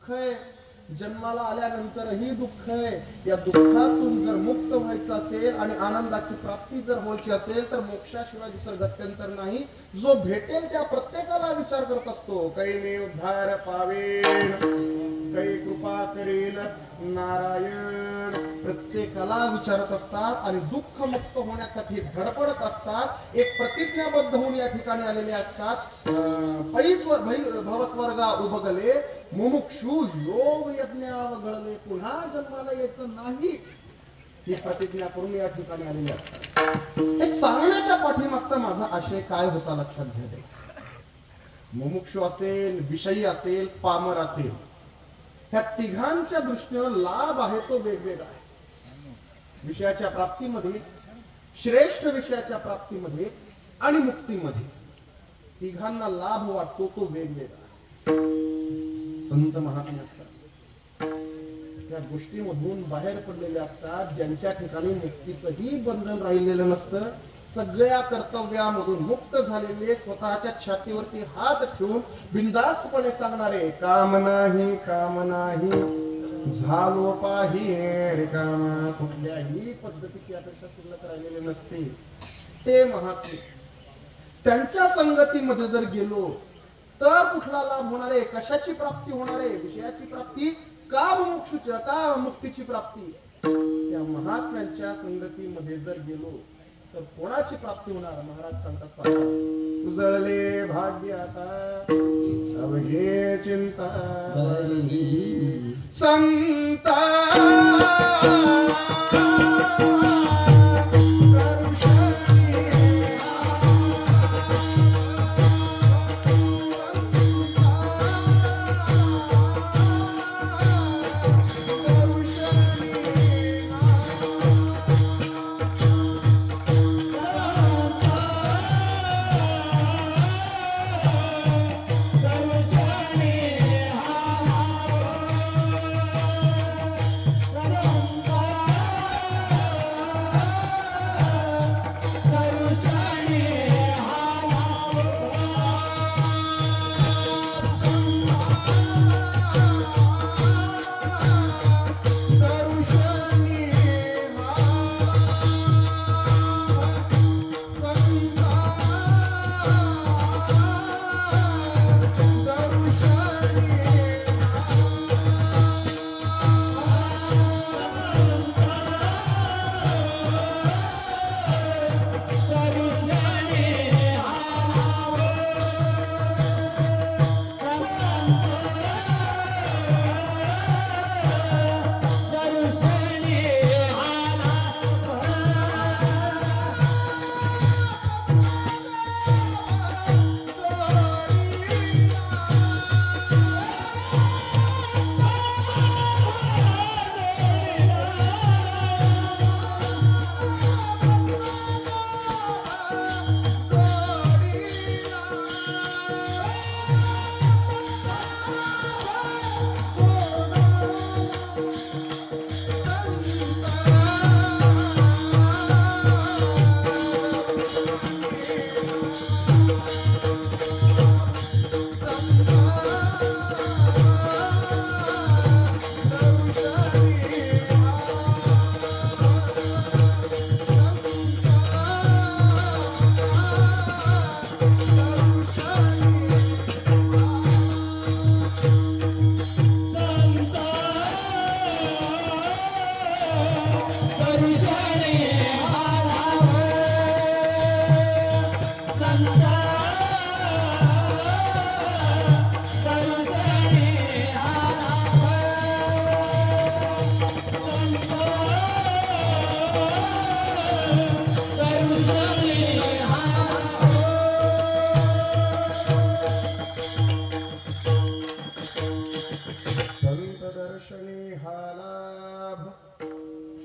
दुःख आहे, जन्माला आल्यानंतरही दुःख आहे. या दुःखातून जर मुक्त व्हायचं असेल आणि आनंदाची प्राप्ती जर व्हायची असेल तर मोक्षाशिवाय दुसरं गत्यंतर नाही. जो भेटेल त्या प्रत्येकाला विचार करत असतो, काही मी उद्धार पावेन, काही कृपा करेल नारायण. प्रत्येकाला विचारत असतात आणि दुःख मुक्त होण्यासाठी धडपडत असतात. एक प्रतिज्ञाबद्ध होऊन या ठिकाणी आलेले असतात. भवस्वर्गा उभगले मुमुक्षु योग यज्ञावगळले, पुन्हा जन्माला यायचं नाही ही प्रतिज्ञा करून या ठिकाणी आलेली असतात. हे सांगण्याच्या पाठीमागचा माझा आशय काय होता लक्षात घ्या. मुमुक्षु असेल, विषयी असेल, पामर असेल, ह्या तिघांच्या दृष्टीनं लाभ आहे तो वेगवेगळा आहे. विषयाच्या प्राप्तीमध्ये, श्रेष्ठ विषयाच्या प्राप्तीमध्ये आणि मुक्तीमध्ये तिघांना लाभ वाटतो तो वेगवेगळा. संत महात्मे असतात, त्या गोष्टीमधून बाहेर पडलेले असतात, ज्यांच्या ठिकाणी मुक्तीचंही बंधन राहिलेलं नसतं. सगळ्या कर्तव्यामधून मुक्त झालेले, स्वतःच्या छातीवरती हात ठेवून बिनधास्तपणे सांगणारे, काम नाही काम नाही झालो पाही रिकामा, कुठल्याही पद्धतीची अपेक्षा शिल्लक राहिलेली नसते. ते महात्मे, त्यांच्या संगतीमध्ये जर गेलो तर कुठला लाभ होणार आहे, कशाची प्राप्ती होणार आहे, विषयाची प्राप्ती का मोक्षाची का मुक्तीची प्राप्ती. त्या महात्म्यांच्या संगतीमध्ये जर गेलो तर कोणाची प्राप्ती होणार. महाराज सांगतात, उजळले भाग्य आता अवघे चिंता संता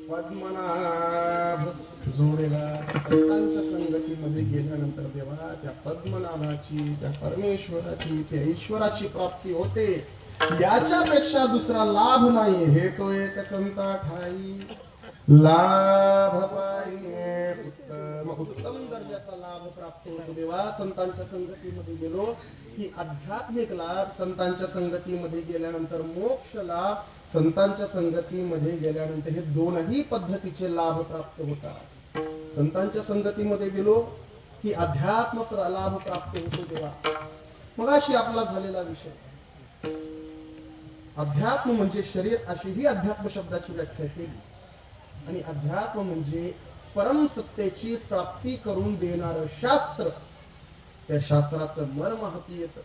पद्मनाभ जोडेला संतांच्या संगतीमध्ये गेल्यानंतर देवा त्या पद्मनाभाची, त्या परमेश्वराची, त्या ईश्वराची प्राप्ती होते. याच्यापेक्षा दुसरा लाभ नाही. हे तो एक संता ठाई लाभ पाहिजे उत्तम दर्जाचा लाभ प्राप्त होतो देवा संतांच्या संगतीमध्ये गेलो की आध्यात्मिक लाभ, संतांच्या संगतीमध्ये गेल्यानंतर मोक्ष लाभ, संतांच्या संगतीमध्ये गेल्यानंतर हे दोनही पद्धतीचे लाभ प्राप्त होतात. संतांच्या संगतीमध्ये गेलो की अध्यात्म लाभ प्राप्त होतो देवा. मग अशी आपला झालेला विषय अध्यात्म म्हणजे शरीर, अशी ही अध्यात्म शब्दाची व्याख्या केली. आणि अध्यात्म म्हणजे परम सत्तेची प्राप्ती करून देणारं शास्त्र. त्या शास्त्राचं मर्म हाती येतं,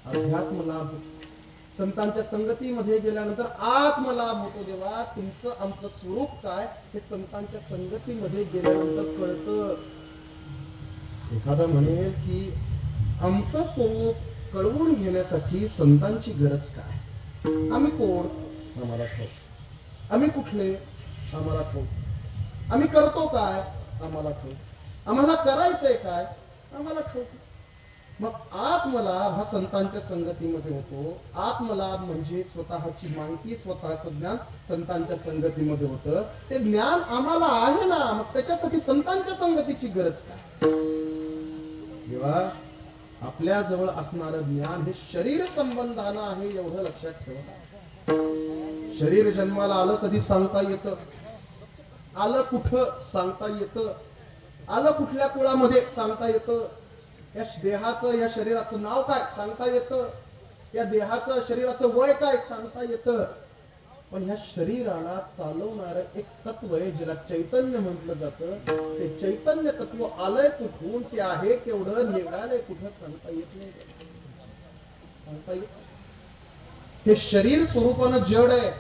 अध्यात्म लाभ. संतांच्या संगतीमध्ये गेल्यानंतर आत्मलाभ होतो देवा. तुमचं आमचं स्वरूप काय हे संतांच्या संगतीमध्ये गेल्यानंतर कळतं. एखादा म्हणेल की आमचं स्वरूप कळवून घेण्यासाठी संतांची गरज काय? आम्ही कोण? आम्हाला ठाऊक. आम्ही कुठले? आम्हाला ठाऊक. आम्ही करतो काय? आम्हाला ठाऊक. आम्हाला करायचंय काय? आम्हाला ठाऊक. मग आत्मलाभ हा संतांच्या संगतीमध्ये होतो. आत्मलाभ म्हणजे स्वतःची माहिती, स्वतःचं ज्ञान संतांच्या संगतीमध्ये होतं. ते ज्ञान आम्हाला आहे ना, मग त्याच्यासाठी संतांच्या संगतीची गरज काय? तेव्हा आपल्या जवळ असणारं ज्ञान हे शरीर संबंधानं आहे, एवढं लक्षात ठेवा. शरीर जन्माला आलं कधी सांगता येतं, आलं कुठं सांगता येतं, आलं कुठल्या कुळामध्ये सांगता येतं, या देहाचं या शरीराचं नाव काय सांगता येतं, या देहाचं शरीराचं वय काय सांगता येतं. पण ह्या शरीराला चालवणार एक तत्व आहे ज्याला चैतन्य म्हटलं जातं. ते चैतन्य तत्व आलंय कुठून, ते आहे केवढं, निघालंय कुठं सांगता येत नाही. सांगता येत. हे शरीर स्वरूपानं जड आहे,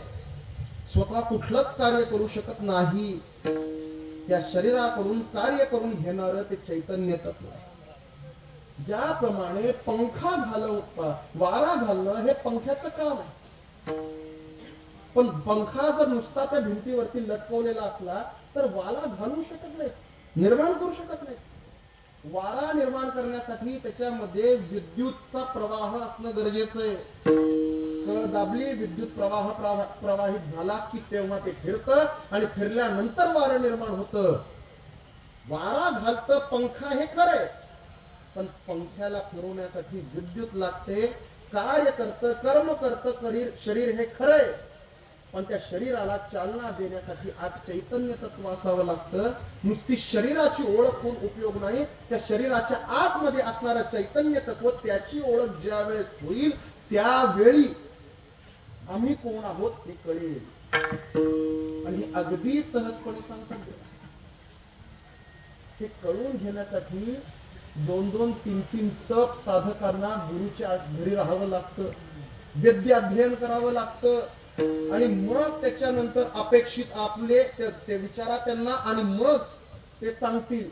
स्वतः कुठलंच कार्य करू शकत नाही. त्या शरीराकडून कार्य करून घेणार ते चैतन्य तत्व आहे. ज्याप्रमाणे पंखा घालवता, वारा घालणं हे पंख्याचं काम आहे. पण पंखा जर नुसता त्या भिंतीवरती लटकवलेला असला तर वारा घालू शकत नाही, निर्माण करू शकत नाही. वारा निर्माण करण्यासाठी त्याच्यामध्ये विद्युतचा प्रवाह असणं गरजेचं आहे. कळ दाबली, विद्युत प्रवाह प्रवाहित झाला की तेव्हा ते फिरतं आणि फिरल्यानंतर वारं निर्माण होतं. वारा घालतं पंखा हे खरंय, पण पंख्याला फिरवण्यासाठी विद्युत लागते. कार्य करतं, कर्म करतं शरीर हे खरंय, पण त्या शरीराला चालना देण्यासाठी आज चैतन्य तत्व असावं लागतं. नुसती शरीराची ओळख होऊन उपयोग नाही, त्या शरीराच्या आतमध्ये असणारं चैतन्य तत्व, त्याची ओळख ज्या वेळेस होईल त्यावेळी आम्ही कोण आहोत हे कळेल. आणि हे अगदी सहजपणे सांगतात. हे कळून घेण्यासाठी 2-2, 3-3 तप साधकांना गुरुच्या घरी राहावं लागतं, वेद्य अध्ययन करावं लागतं. आणि मग त्याच्यानंतर अपेक्षित आपले ते विचारा त्यांना आणि मग ते सांगतील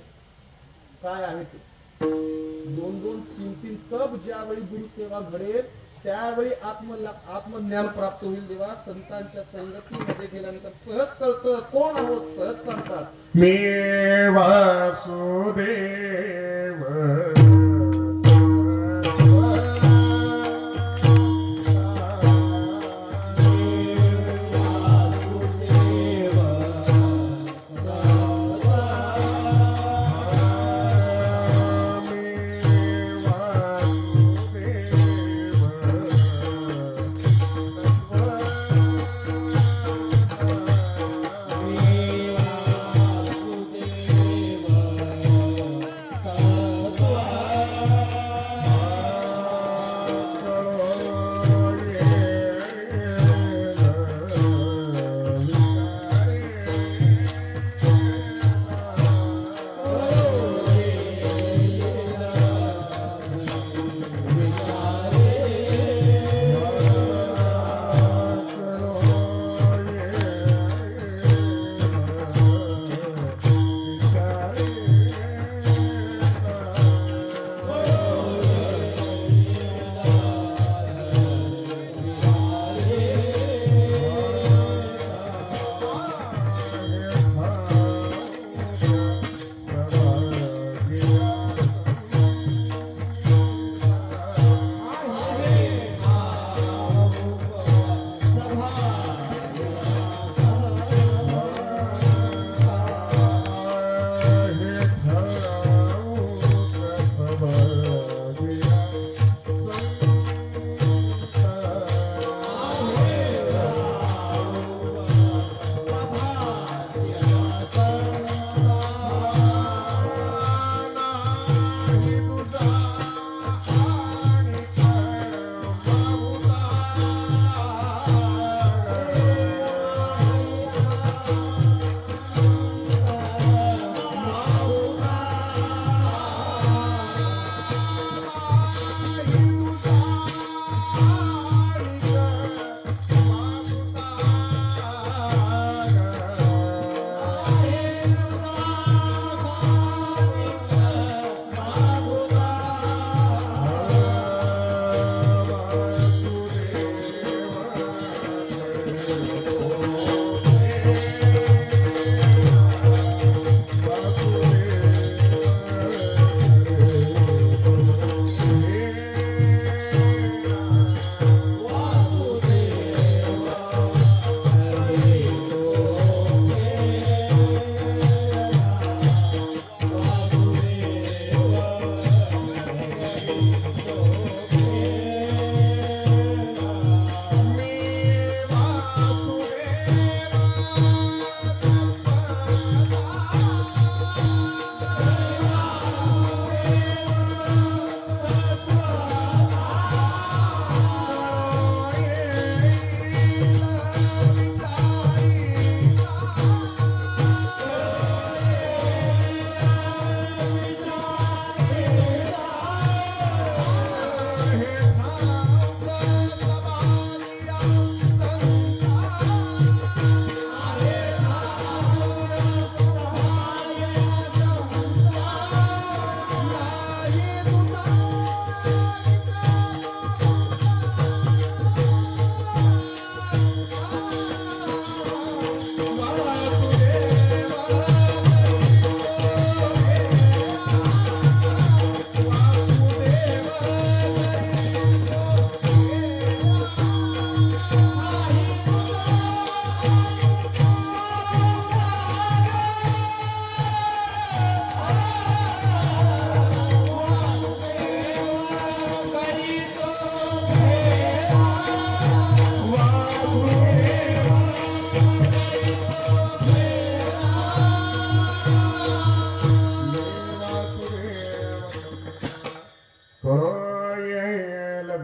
काय आहे ते. 2-2, 3-3 तप ज्यावेळी गुरुसेवा घडेल त्यावेळी आत्मज्ञान प्राप्त होईल. देवा संतांच्या संगतीमध्ये गेल्यानंतर सहज कळतं कोण आहोत, सहज सांगतात. मी वासुदेव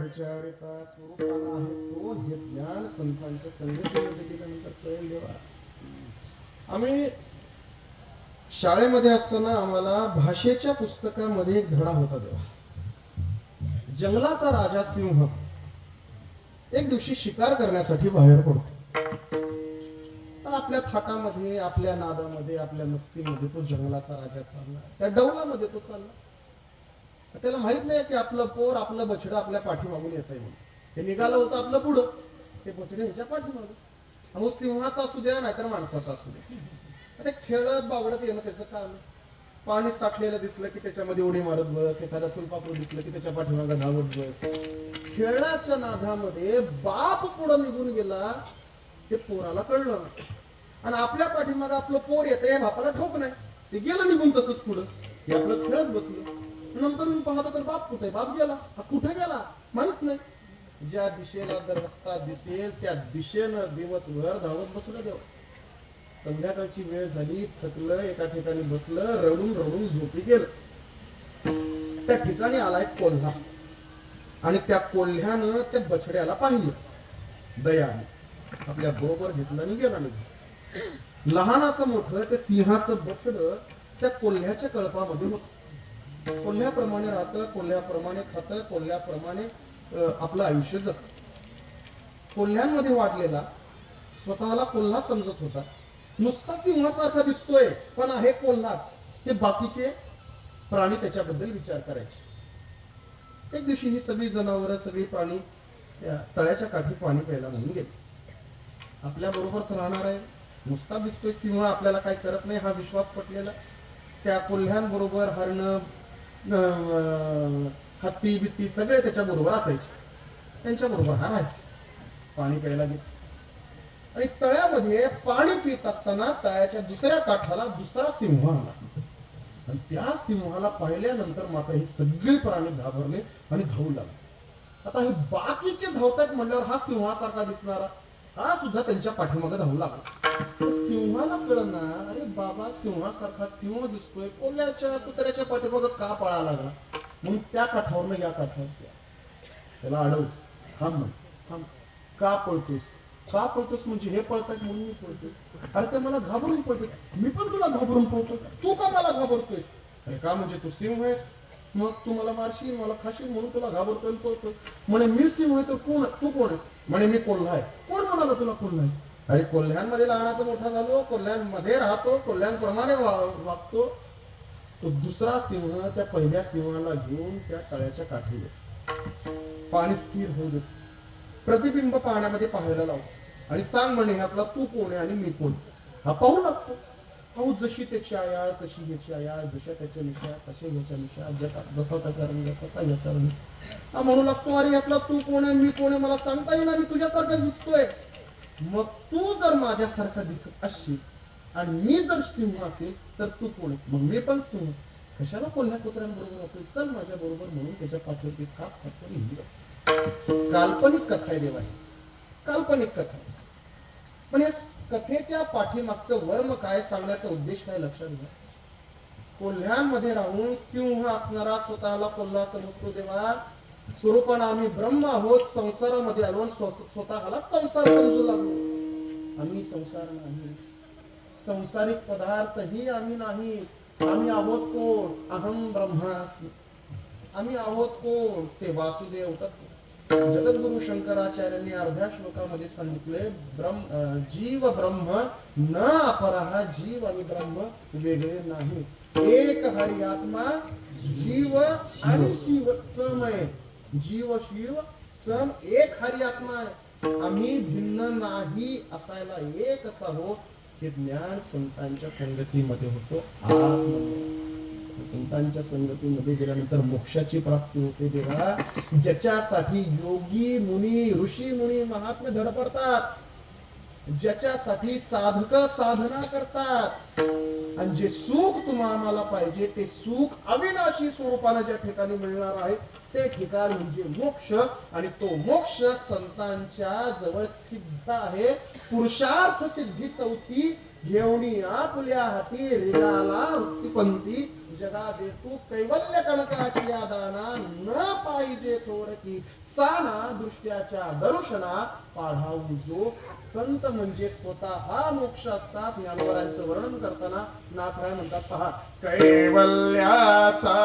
विचारिता स्वरूपाला आहे तो हे ज्ञान संतांच्या संगतीमध्ये गेल्यानंतर कळेल देवा. आम्ही शाळेमध्ये असताना आम्हाला भाषेच्या पुस्तकामध्ये एक धडा होता देवा. जंगलाचा राजा सिंह एक दिवशी शिकार करण्यासाठी बाहेर पडतो. तर आपल्या थाटामध्ये, आपल्या नादामध्ये, आपल्या मस्तीमध्ये तो जंगलाचा राजा चालला, त्या डौलामध्ये तो चालला. त्याला माहित नाही की आपलं पोर, आपलं बछडं आपल्या पाठीमागून येत आहे म्हणून. ते निघालं होतं आपलं पुढं, ते बछडे ह्याच्या पाठीमागून. अहो सिंहाचा असू द्या नाहीतर माणसाचा असू द्या, ते खेळत बावडत येणं त्याचं काम. पाणी साठलेलं दिसलं की त्याच्यामध्ये उडी मारत बस, एखादा फुलपाखरू दिसलं की त्याच्या पाठीमागं धावत बस. खेळाच्या नादामध्ये बाप पुढं निघून गेला ते पोराला कळलं नाही. आणि आपल्या पाठीमागं आपलं पोर येतंय बापाला ठोक नाही, ते गेलं निघून तसंच पुढं. ते आपलं खेळत बसलं. नंतर येऊन पाहतो तर बाप कुठे, बाप गेला. कुठे गेला माहित नाही. ज्या दिशेला जर रस्ता दिसेल त्या दिशेनं दिवसभर धावत बसलं देवा. संध्याकाळची वेळ झाली, थकलं, एका ठिकाणी बसलं, रडून रडून झोपी गेलं. त्या ठिकाणी आलाय कोल्हा आणि त्या कोल्ह्यानं त्या बछड्याला पाहिलं. दया आली, आपल्या बरोबर घेतलं आणि गेला निघून. लहानाचं मोठं ते सिंहाचं बछडं त्या कोल्ह्याच्या कळपामध्ये होतं. कोल्ह्याप्रमाणे राहतं, कोल्ह्याप्रमाणे खातं, कोल्ह्याप्रमाणे आपलं आयुष्य जगत. कोल्ह्यांमध्ये वाढलेला स्वतःला कोल्हा समजत होता. नुसता सिंहासारखा दिसतोय पण आहे कोल्हाच, हे बाकीचे प्राणी त्याच्याबद्दल विचार करायचे. एक दिवशी ही सगळी जनावरं, सगळी प्राणी त्या तळ्याच्या काठी पाणी प्यायला म्हणून गेले. आपल्या बरोबरच राहणार आहे, नुसता दिसतोय सिंह, आपल्याला काय करत नाही हा विश्वास पटलेला. त्या कोल्ह्यांबरोबर हरणं, हत्ती बित्ती सगळे त्याच्या बरोबर असायचे. त्यांच्या बरोबर हा राहायचा. पाणी प्यायला गेले आणि तळ्यामध्ये पाणी पित असताना तळ्याच्या दुसऱ्या काठाला दुसरा सिंह आला. आणि त्या सिंहाला पाहिल्यानंतर मात्र हे सगळे प्राणी घाबरले आणि धावू लागले. आता हे बाकीचे धावतात म्हणल्यावर हा सिंहासारखा दिसणारा हा सुद्धा त्यांच्या पाठीमागे धावू लागला. सिंहाला कळणार, अरे बाबा सिंहासारखा सिंह दिसतोय, कोल्ह्याच्या कुत्र्याच्या पाठीमागे का पळायला लागला. म्हणून त्या काठावरनं या काठावर त्याला अडव, थांब थांब, का पळतोस, का पळतोस म्हणजे हे पळतात म्हणून मी पळतोय. अरे ते मला घाबरून पळतोय, मी पण तुला घाबरून पळतोय, तू का मला घाबरतोयस. अरे का म्हणजे तू सिंह आहेस, मग तू मला मारशील, मला खाशील म्हणून तुला घाबरतोय पळतोय. म्हणे मी सिंह आहे तर कोण, तू कोण आहेस. म्हणे मी कोल्हा आहे. कोण म्हणाला तुला कोल्हा आहेस. अरे कोल्ह्यांमध्ये लहानाचा मोठा झालो, कोल्ह्यांमध्ये राहतो, कोल्ह्यांप्रमाणे वागतो. तो दुसरा सिंह त्या पहिल्या सिंहाला घेऊन त्या तळ्याच्या काठी येतो. पाणी स्थिर होऊ देतो, प्रतिबिंब पाण्यामध्ये पाहायला लावतो आणि सांग म्हणे ह्यातला तू कोण आहे आणि मी कोण. हा पाहू लागतो. अहो जशी त्याची आयाळ तशी ह्याची आयाळ, जशा त्याच्या मिशा तसे ह्याच्या मिशा, जसा त्याचा रंग तसा ह्याचा रंग. हा म्हणू लागतो अरे ह्यातला तू कोण आहे मी कोण आहे मला सांगता येईना, मी तुझ्यासारखा दिसतोय. मग तू जर माझ्यासारखा दिसत असशील आणि मी जर सिंह असेल तर तू कोण आहेस. मग मी पण सिंह, कशाला कोल्ह्या कुत्र्यांबरोबर आपण, चल माझ्या बरोबर म्हणून त्याच्या पाठीवरती काप फाटकन लिहिलं. काल्पनिक कथा आहे देवा, काल्पनिक कथा. पण या कथेच्या पाठीमागचं वर्म काय, सांगण्याचा उद्देश काय लक्षात घ्या. कोल्ह्यांमध्ये राहून सिंह असणारा स्वतःला कोल्हा समजतो देवा. स्वरूपानं आम्ही ब्रह्म आहोत, संसारामध्ये आलो स्वतःला संसार समजू लागलो. आम्ही संसार नाही, संसारिक पदार्थही आम्ही नाही. आम्ही आहोत कोण, अहम ब्रह्मास्मि. आम्ही आहोत कोण, ते वासुदेव तत्व. जगद्गुरु शंकराचार्यांनी अर्ध्या श्लोकामध्ये सांगितले, जीव ब्रह्म न अपरहा. जीव आणि ब्रह्म वेगळे नाही, एक हरी आत्मा. जीव आणि शिव सम आहे, जीव शिव सम एक हरी आत्मा आहे. आम्ही भिन्न नाही, असायला एकच आहोत. हे ज्ञान संतांच्या संगतीमध्ये होतो. संतांच्या संगतीमध्ये गेल्यानंतर मोक्षाची प्राप्ती होते देवा. ज्याच्यासाठी योगी मुनी, ऋषी मुनी, महात्मे धडपडतात, ज्याच्यासाठी साधक साधना करतात, आणि जे सुख तुम्हाला पाहिजे ते सुख अविनाशी स्वरूपाने ज्या ठिकाणी मिळणार आहे ते ठिकाण म्हणजे मोक्ष. आणि तो मोक्ष संतांच्या जवळ सिद्ध आहे. पुरुषार्थ सिद्धी चौथी घेऊनी आपुल्या हाती रिगाला वृत्तिपंथी जगा दे तू कैवल्य कणकाची या दाना न पाहिजे थोडकी साना दृष्ट्याच्या दर्शना पाढाऊ जो संत म्हणजे स्वतः मोक्ष असतात. ज्ञानोबरांचं वर्णन करताना नाथराय म्हणतात पहा, कैवल्याचा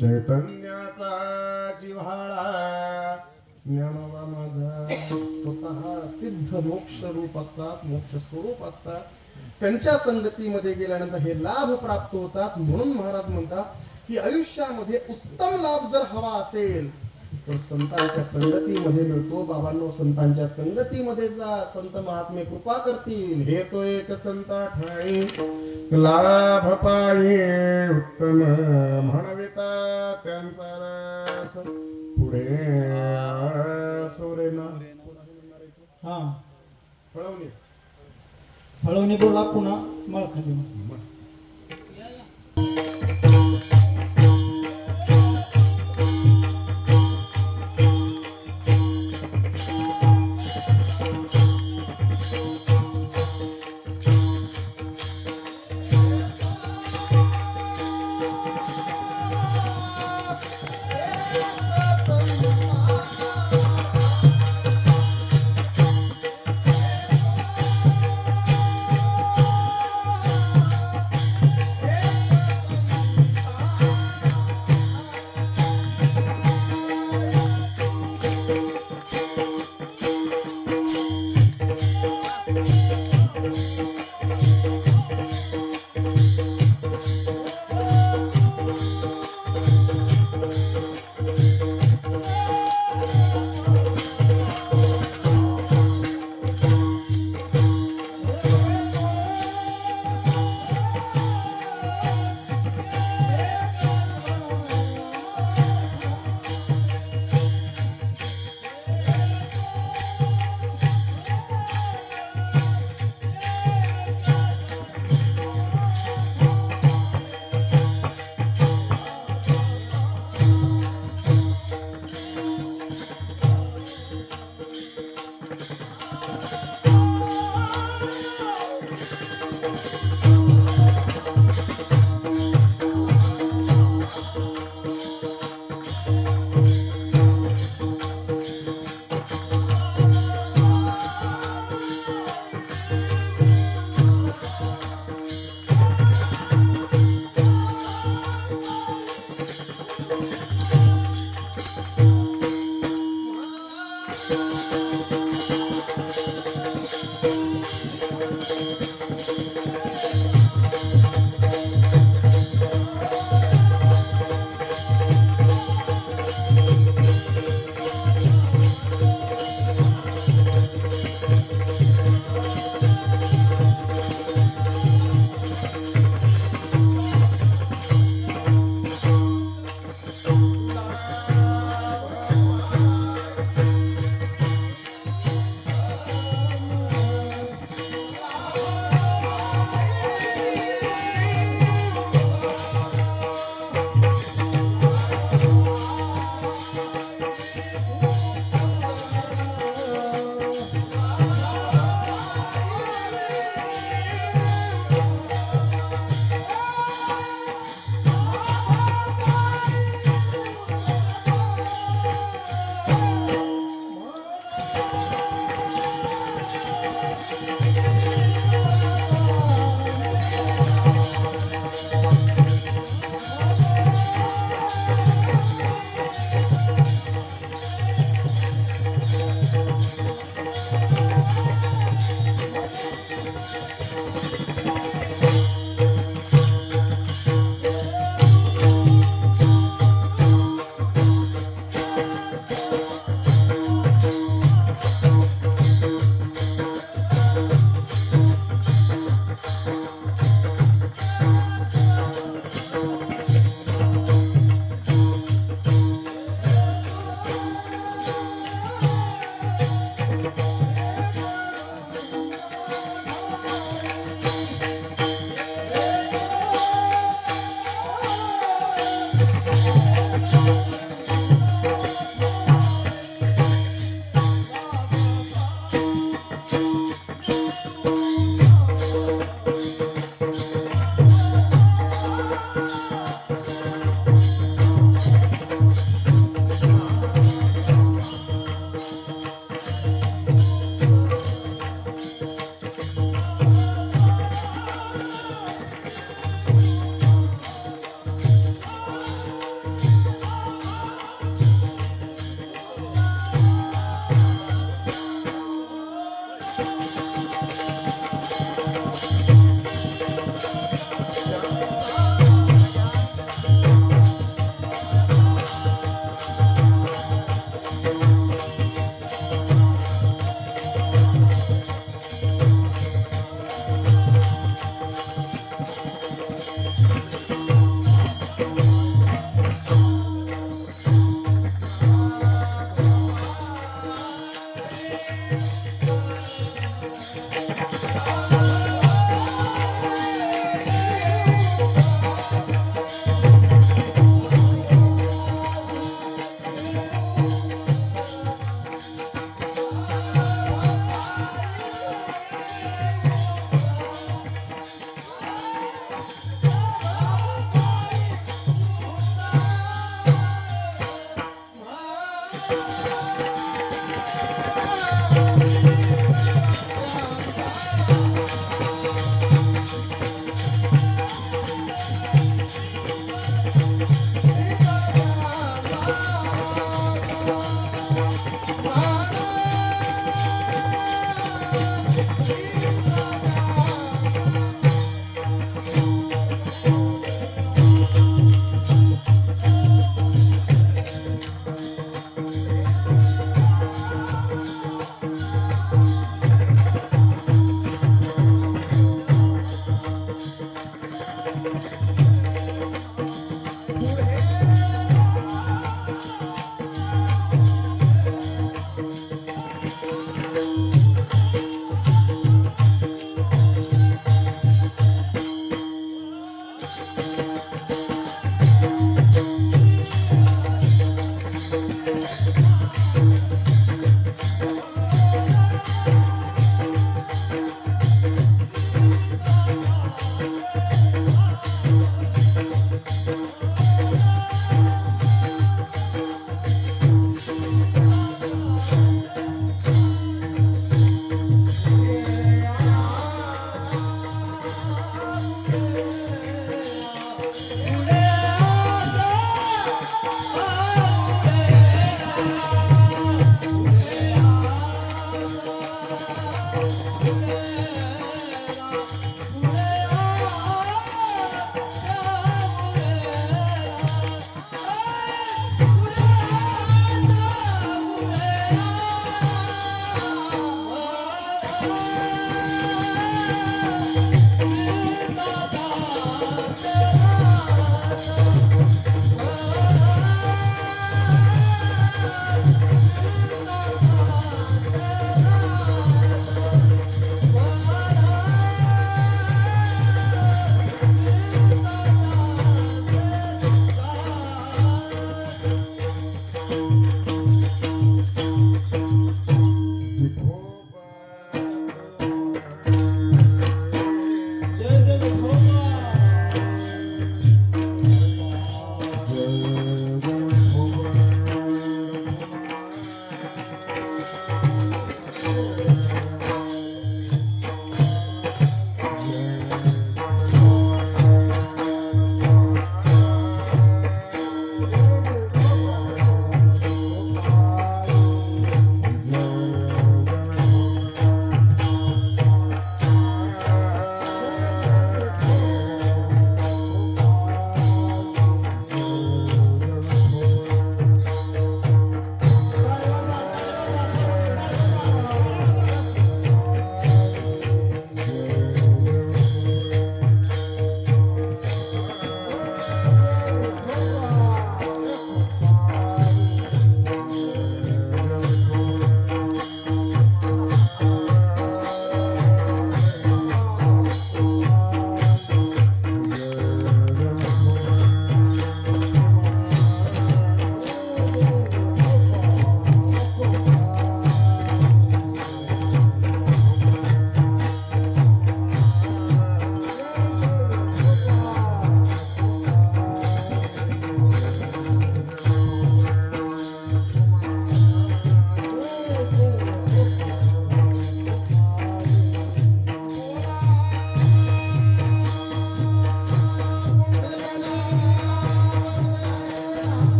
चैतन्याचा जिव्हाळा ज्ञानोबा माझा स्वतः सिद्ध मोक्ष रूप असतात, मोक्ष स्वरूप असतात. त्यांच्या संगतीमध्ये गेल्यानंतर हे लाभ प्राप्त होतात. म्हणून महाराज म्हणतात की आयुष्यामध्ये उत्तम लाभ जर हवा असेल तर संतांच्या संगतीमध्ये मिळतो. बाबांनो, संतांच्या संगतीमध्ये जा, संत महात्मे कृपा करतील. हे तो एक संता ठाई लाभ पाये उत्तम म्हणविता त्यांचा दास पुढे सोरेना हा फळवणी फळवणी बोला पुन्हा मळखाली.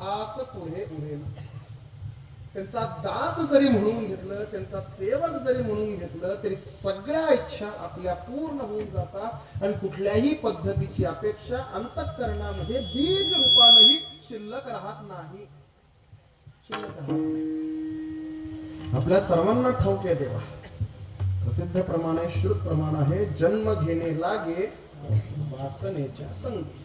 दास पुढे उरेल. त्यांचा दास जरी म्हणून घेतलं, त्यांचा सेवक जरी म्हणून घेतलं, तरी सगळ्या इच्छा आपल्या पूर्ण होऊन जातात आणि कुठल्याही पद्धतीची अपेक्षा अंतःकरणामध्ये बीज रूपानंही शिल्लक राहत नाही. शिल्लक राहत नाही. आपल्या सर्वांना ठाऊक आहे देवा, प्रसिद्ध प्रमाण आहे, श्रुत प्रमाण आहे, जन्म घेणे लागे वासनेच्या संगी.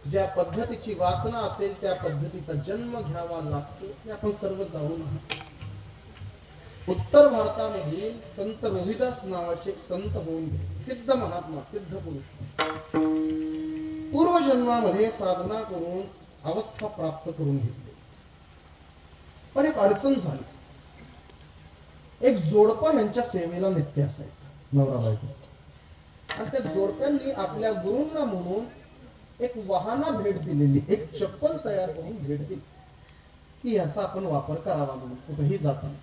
ज्या पद्धतीची वासना असेल त्या पद्धतीचा जन्म घ्यावा लागतो हे आपण सर्व जाणून आहोत. उत्तर भारतामधील संत रोहिदास नावाचे एक संत होऊन गेले, सिद्ध महात्मा, सिद्ध पुरुष. पूर्वजन्मामध्ये साधना करून अवस्था प्राप्त करून घेतली. पण एक अडचण झाली. एक जोडपं यांच्या सेवेला नित्य असायचं, नवरा बायको. आणि त्या जोडप्यांनी आपल्या गुरूंना म्हणून एक वाहना भेट दिलेली, एक चप्पल तयार करून भेट दिली की याचा आपण वापर करावा म्हणून कुठेही जाताना.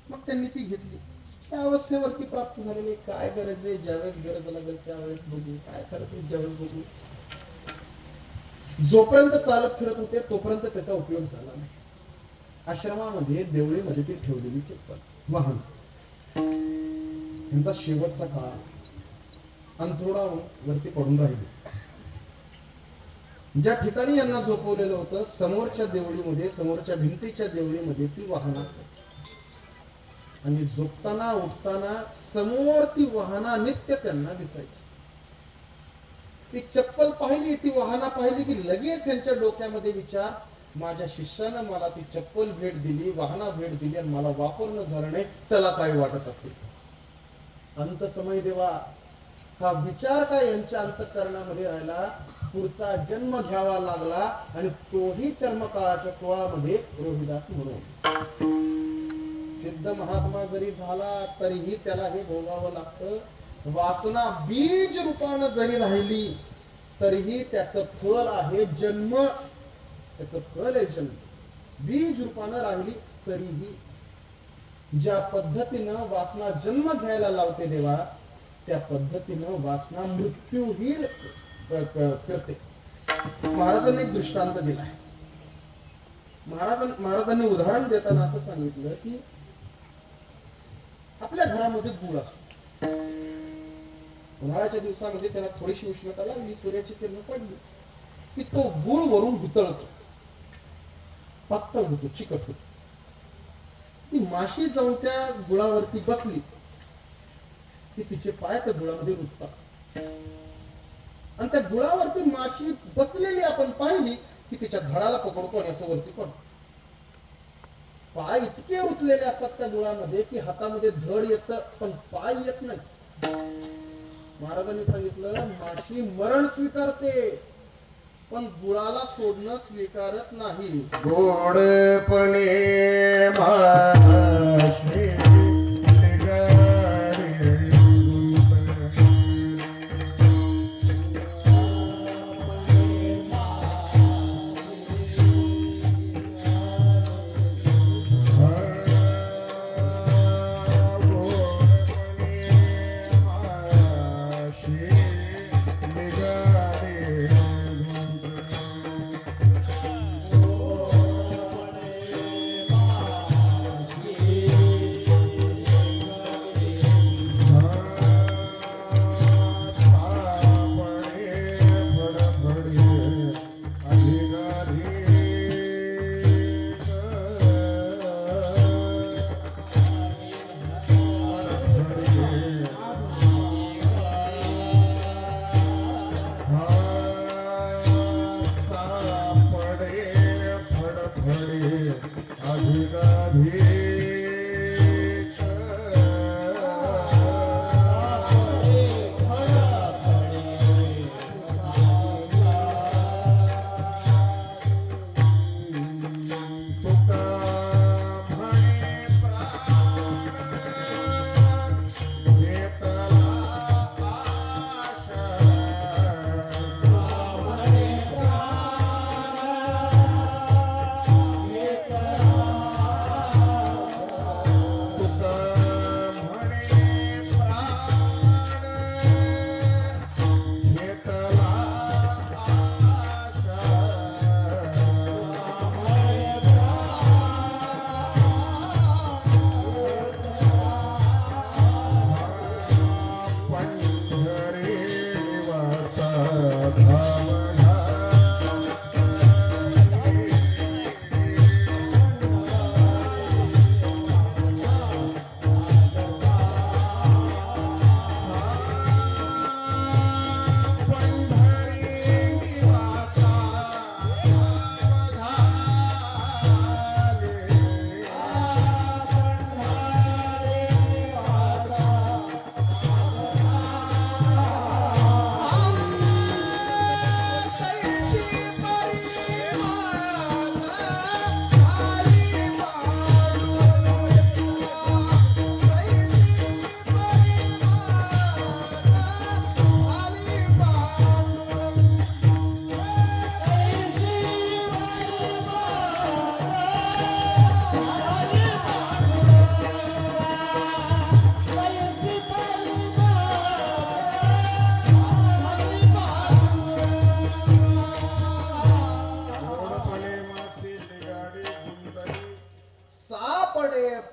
मग त्यांनी ती घेतली. त्या अवस्थेवरती प्राप्त झालेली काय गरज आहे, ज्यावेळेस गरज लागेल त्यावेळेस बघू, काय करत आहे ज्यावेळेस बघू. जोपर्यंत चालत फिरत होते तोपर्यंत त्याचा उपयोग झाला नाही. आश्रमामध्ये देवळीमध्ये ती ठेवलेली चप्पल वाहन त्यांचा शेवटचा काळ अंथरुणावर वरती पडून राहिली. ज्या ठिकाणी यांना झोपवलेलं होतं समोरच्या देवळीमध्ये, समोरच्या भिंतीच्या देवळीमध्ये ती वाहना असायची. आणि झोपताना उठताना समोर ती वाहना नित्य त्यांना दिसायची. ती चप्पल पाहिली, ती वाहना पाहिली की लगेच यांच्या डोक्यामध्ये विचार, माझ्या शिष्यानं मला ती चप्पल भेट दिली, वाहना भेट दिली आणि मला वापरणं झालं नाही, त्याला काय वाटत असेल. अंत समय देवा, हा विचार काय यांच्या अंतःकरणामध्ये राहिला. पुढचा जन्म घ्यावा लागला आणि तोही चर्मकाळाच्या कुळामध्ये रोहिदास म्हणून. सिद्ध महात्मा जरी झाला तरीही त्याला हे भोगावं लागतं. वासना बीज रूपानं जरी राहिली तरीही त्याचं फळ आहे जन्म. त्याचं फळ आहे जन्म. बीज रूपानं राहिली तरीही ज्या पद्धतीनं वासना जन्म घ्यायला लावते देवा, त्या पद्धतीनं वासना मृत्यूही करते. महाराजांनी एक दृष्टांत दिलाय. महाराजांनी उदाहरण देताना असं सांगितलं की आपल्या घरामध्ये गुळ असतो. उन्हाळ्याच्या दिवसामध्ये त्याला थोडीशी उष्णता लागली, सूर्याची किरण पडली की तो गुळ वरून वितळतो, पातळ होतो, चिकट होतो. ती माशी जाऊन त्या गुळावरती बसली की तिचे पाय त्या गुळामध्ये रुततात. आणि त्या गुळावरती माशी बसलेली आपण पाहिली की तिच्या घडाला पकडतो आणि असं वरती पडतो. पाय इतके रुतलेले असतात त्या गुळामध्ये की हातामध्ये धड येतं पण पाय येत नाही. महाराजांनी सांगितलं, माशी मरण स्वीकारते पण गुळाला सोडणं स्वीकारत नाही. गोडपणे माशी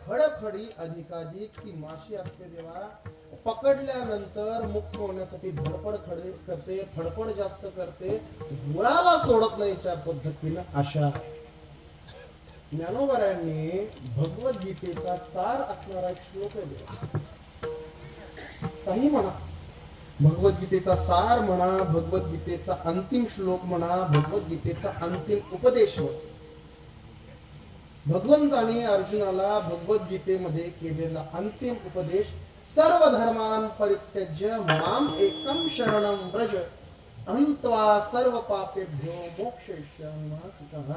फडफडी अधिकाधिक ती माशी असते देवा, पकडल्यानंतर मुक्त होण्यासाठी धडपड करते, फडफड जास्त करते, गुळाला सोडत नाही त्या पद्धतीनं अशा ज्ञानोबारायांनी भगवद्गीतेचा सार असणारा एक श्लोक आहे देवा. काही म्हणा, भगवद्गीतेचा सार म्हणा, भगवद्गीतेचा अंतिम श्लोक म्हणा, भगवद्गीतेचा अंतिम उपदेश म्हणा. भगवंताने अर्जुनाला भगवद्गीतेमध्ये केलेला अंतिम उपदेश, सर्व धर्मान परित्यज्य माम एकम शरणम व्रज अंत्वा सर्व पापेभ्यो मोक्षयिष्यामि मा शुचः.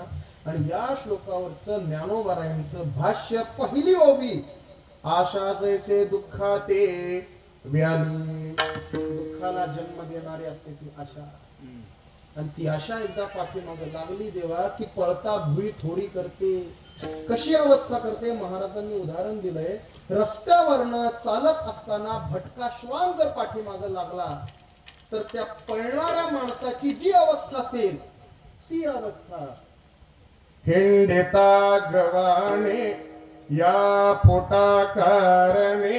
आणि या श्लोकावरचं ज्ञानोबारायांचं भाष्य, पहिली ओवी, आशा जैसे दुःखाते व्याधी, दुःखाला जन्म देणारी असते ती आशा, आणि ती आशा एकदा पाठीमागे लागली देवा की पळता भुई थोडी करते. कशी अवस्था करते? महाराजांनी उदाहरण दिलंय, रस्त्यावरनं चालत असताना भटका श्वान जर पाठीमागे लागला तर त्या पळणाऱ्या माणसाची जी अवस्था असेल ती अवस्था. हिंडेता गवाने या पोटा कारणे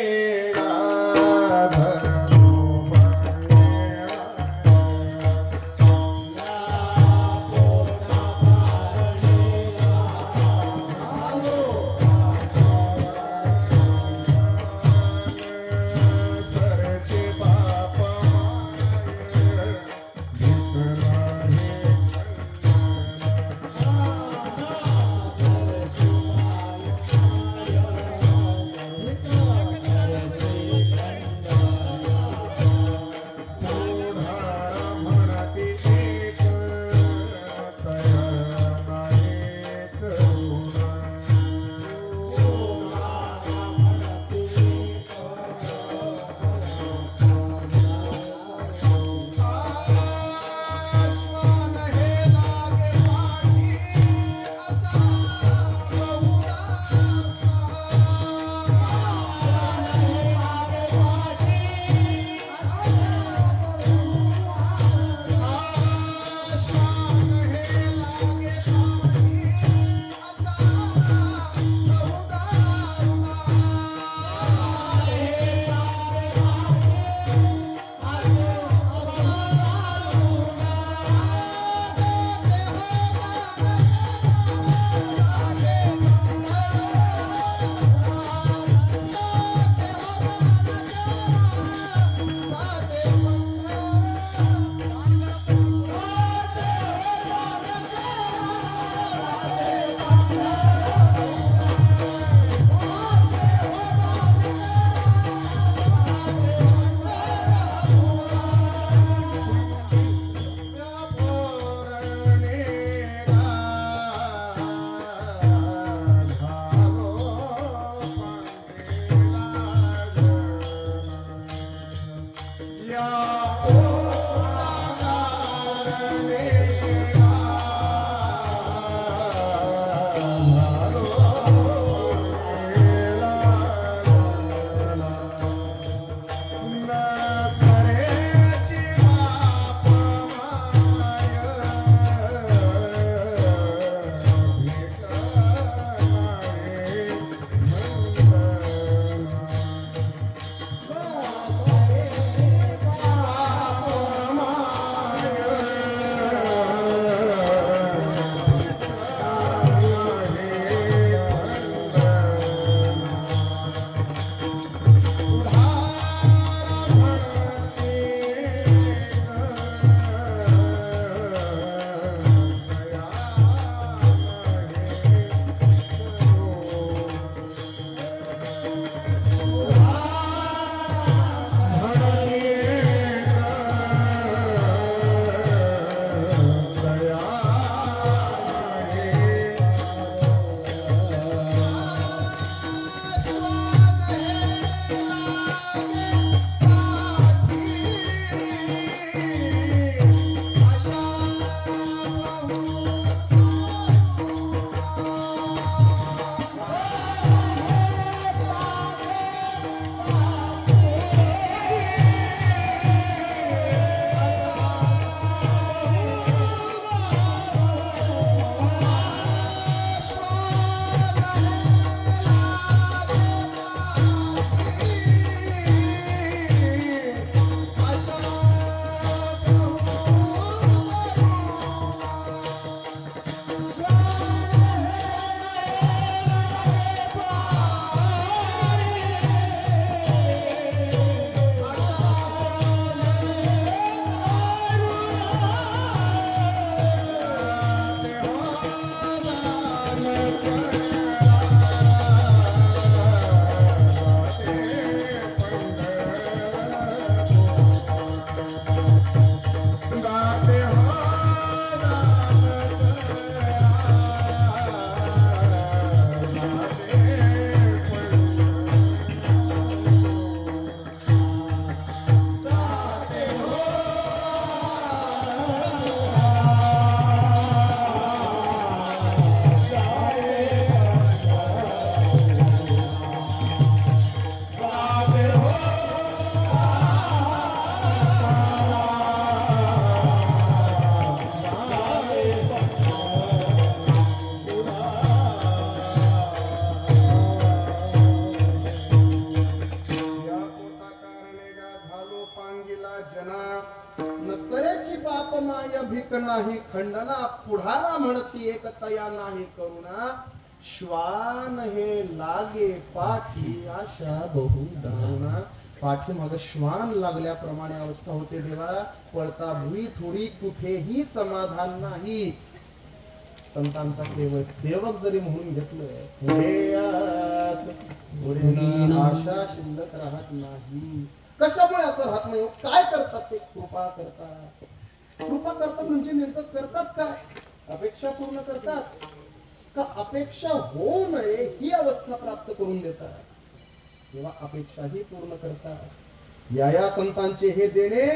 अधिक नाही खंडना पुढाला म्हणती एकतया नाही करुणा श्वान हे लागे पाठी आशा बहु दारुणा पाठीमाग श्वान लागल्याप्रमाणे अवस्था होते देवा पळता भुई थोडी कुठेही समाधान नाही संतांचा केवळ सेवक जरी म्हणून घेतलं पुढे आस, पुढे ना आशा शिल्लक राहत नाही कशामुळे असं राहत नाही काय करतात ते कृपा करतात म्हणजे नेमकं करतात काय अपेक्षा पूर्ण करतात का अपेक्षा होऊ नये ही अवस्था प्राप्त करून देतात तेव्हा अपेक्षाही पूर्ण करतात या संतांचे हे देणे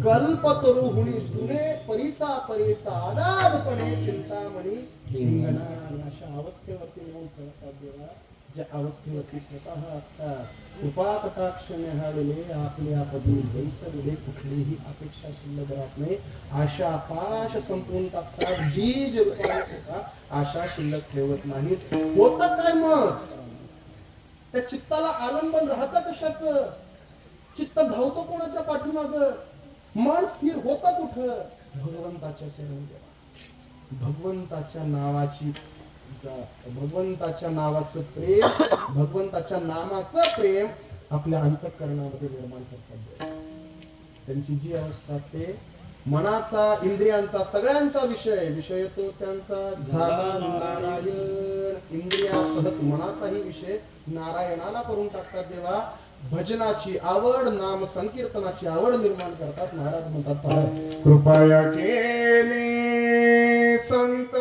कल्प करू हुणी तुने परिसा परिसा अनादपणे चिंतामणी हिंगणा आणि अशा अवस्थेवरती येऊन करतात देवा ज्या अवस्थेवरती स्वतः असतात कृपा कटाक्ष निहाळले आपल्या पदी वैसरले कुठलीही अपेक्षा शिल्लक राहत नाही आशा पाश संपून टाकतात बीज रूपाने सुद्धा आशा शिल्लक ठेवत नाहीत होतं काय मग त्या चित्ताला आलंबन राहतं कशाचं चित्त धावतो कोणाच्या पाठीमाग मन स्थिर होतं कुठं भगवंताच्या चरणी देवा भगवंताच्या नावाचं प्रेम भगवंताच्या नामाचं प्रेम आपल्या अंतःकरणामध्ये निर्माण करतात त्यांची जी अवस्था असते मनाचा इंद्रियांचा सगळ्यांचा विषय तो त्यांचा झाला नारायण इंद्रियासह मनाचाही विषय नारायणाला करून टाकतात देवा भजनाची आवड नाम संकीर्तनाची आवड निर्माण करतात महाराज म्हणतात पहा कृपया केली संत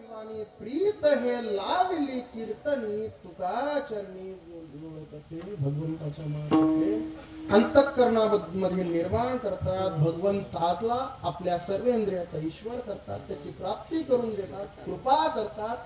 जीवानी प्रीत हे लावली कीर्तनी तुका चरणी जुळत असेल भगवंताच्या मार्गातले अंतःकरणामध्ये निर्माण करतात भगवंतातला आपल्या सर्व इंद्रियाचा ईश्वर करतात त्याची प्राप्ती करून देतात कृपा करतात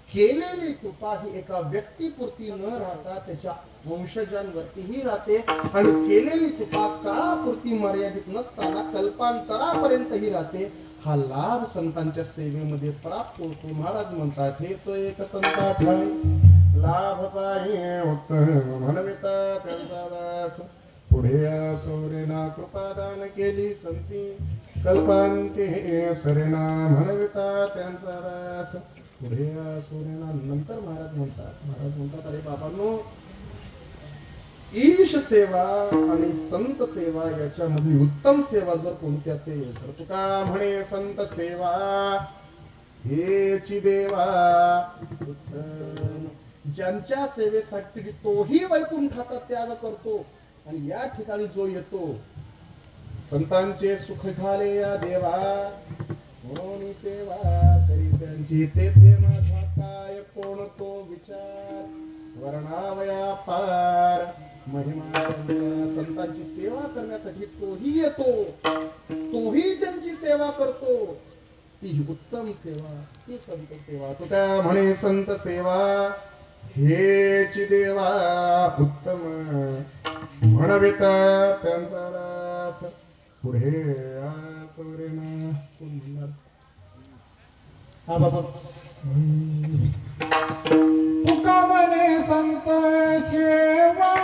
केलेली कृपा ही एका व्यक्तीपुरती न राहता त्याच्या वंशजांवरतीही राहते आणि केलेली कृपा काळापुरती मर्यादित नसताना कल्पांतरापर्यंतही राहते हा लाभ संतांच्या सेवेमध्ये प्राप्त होतो महाराज म्हणतात हे तो एक संता ठाई लाभ पाहि उत्तम म्हणविता त्यांचा दास पुढे सौरेना कृपादान केली संती कल्पांती सरेना म्हणविता त्यांचा दास पुढे सौरेना नंतर महाराज म्हणतात अरे बाबांनो ईश सेवा आणि संत सेवा याच्यामधली उत्तम सेवा जर कोणती असेल तर तुका म्हणे संत सेवा हेची देवा उत्तम ज्यांच्या सेवेसाठी तोही वैकुंठाचा त्याग करतो आणि या ठिकाणी जो येतो संतांचे सुख झाले या देवा म्हणून सेवा करी त्यांची ते माझा काय कोण तो विचार वर्णावया पार महिमा त्यांचा संतांची सेवा करण्यासाठी तोही येतो तोही ज्यांची सेवा करतो ती उत्तम सेवा ती संत सेवा तो त्या म्हणे संत सेवा हेची देवा उत्तम म्हणवित त्यांचा दास पुढे आसवरेना कोण म्हणणार हा बाबा तुका म्हणे संत सेवा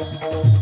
आहे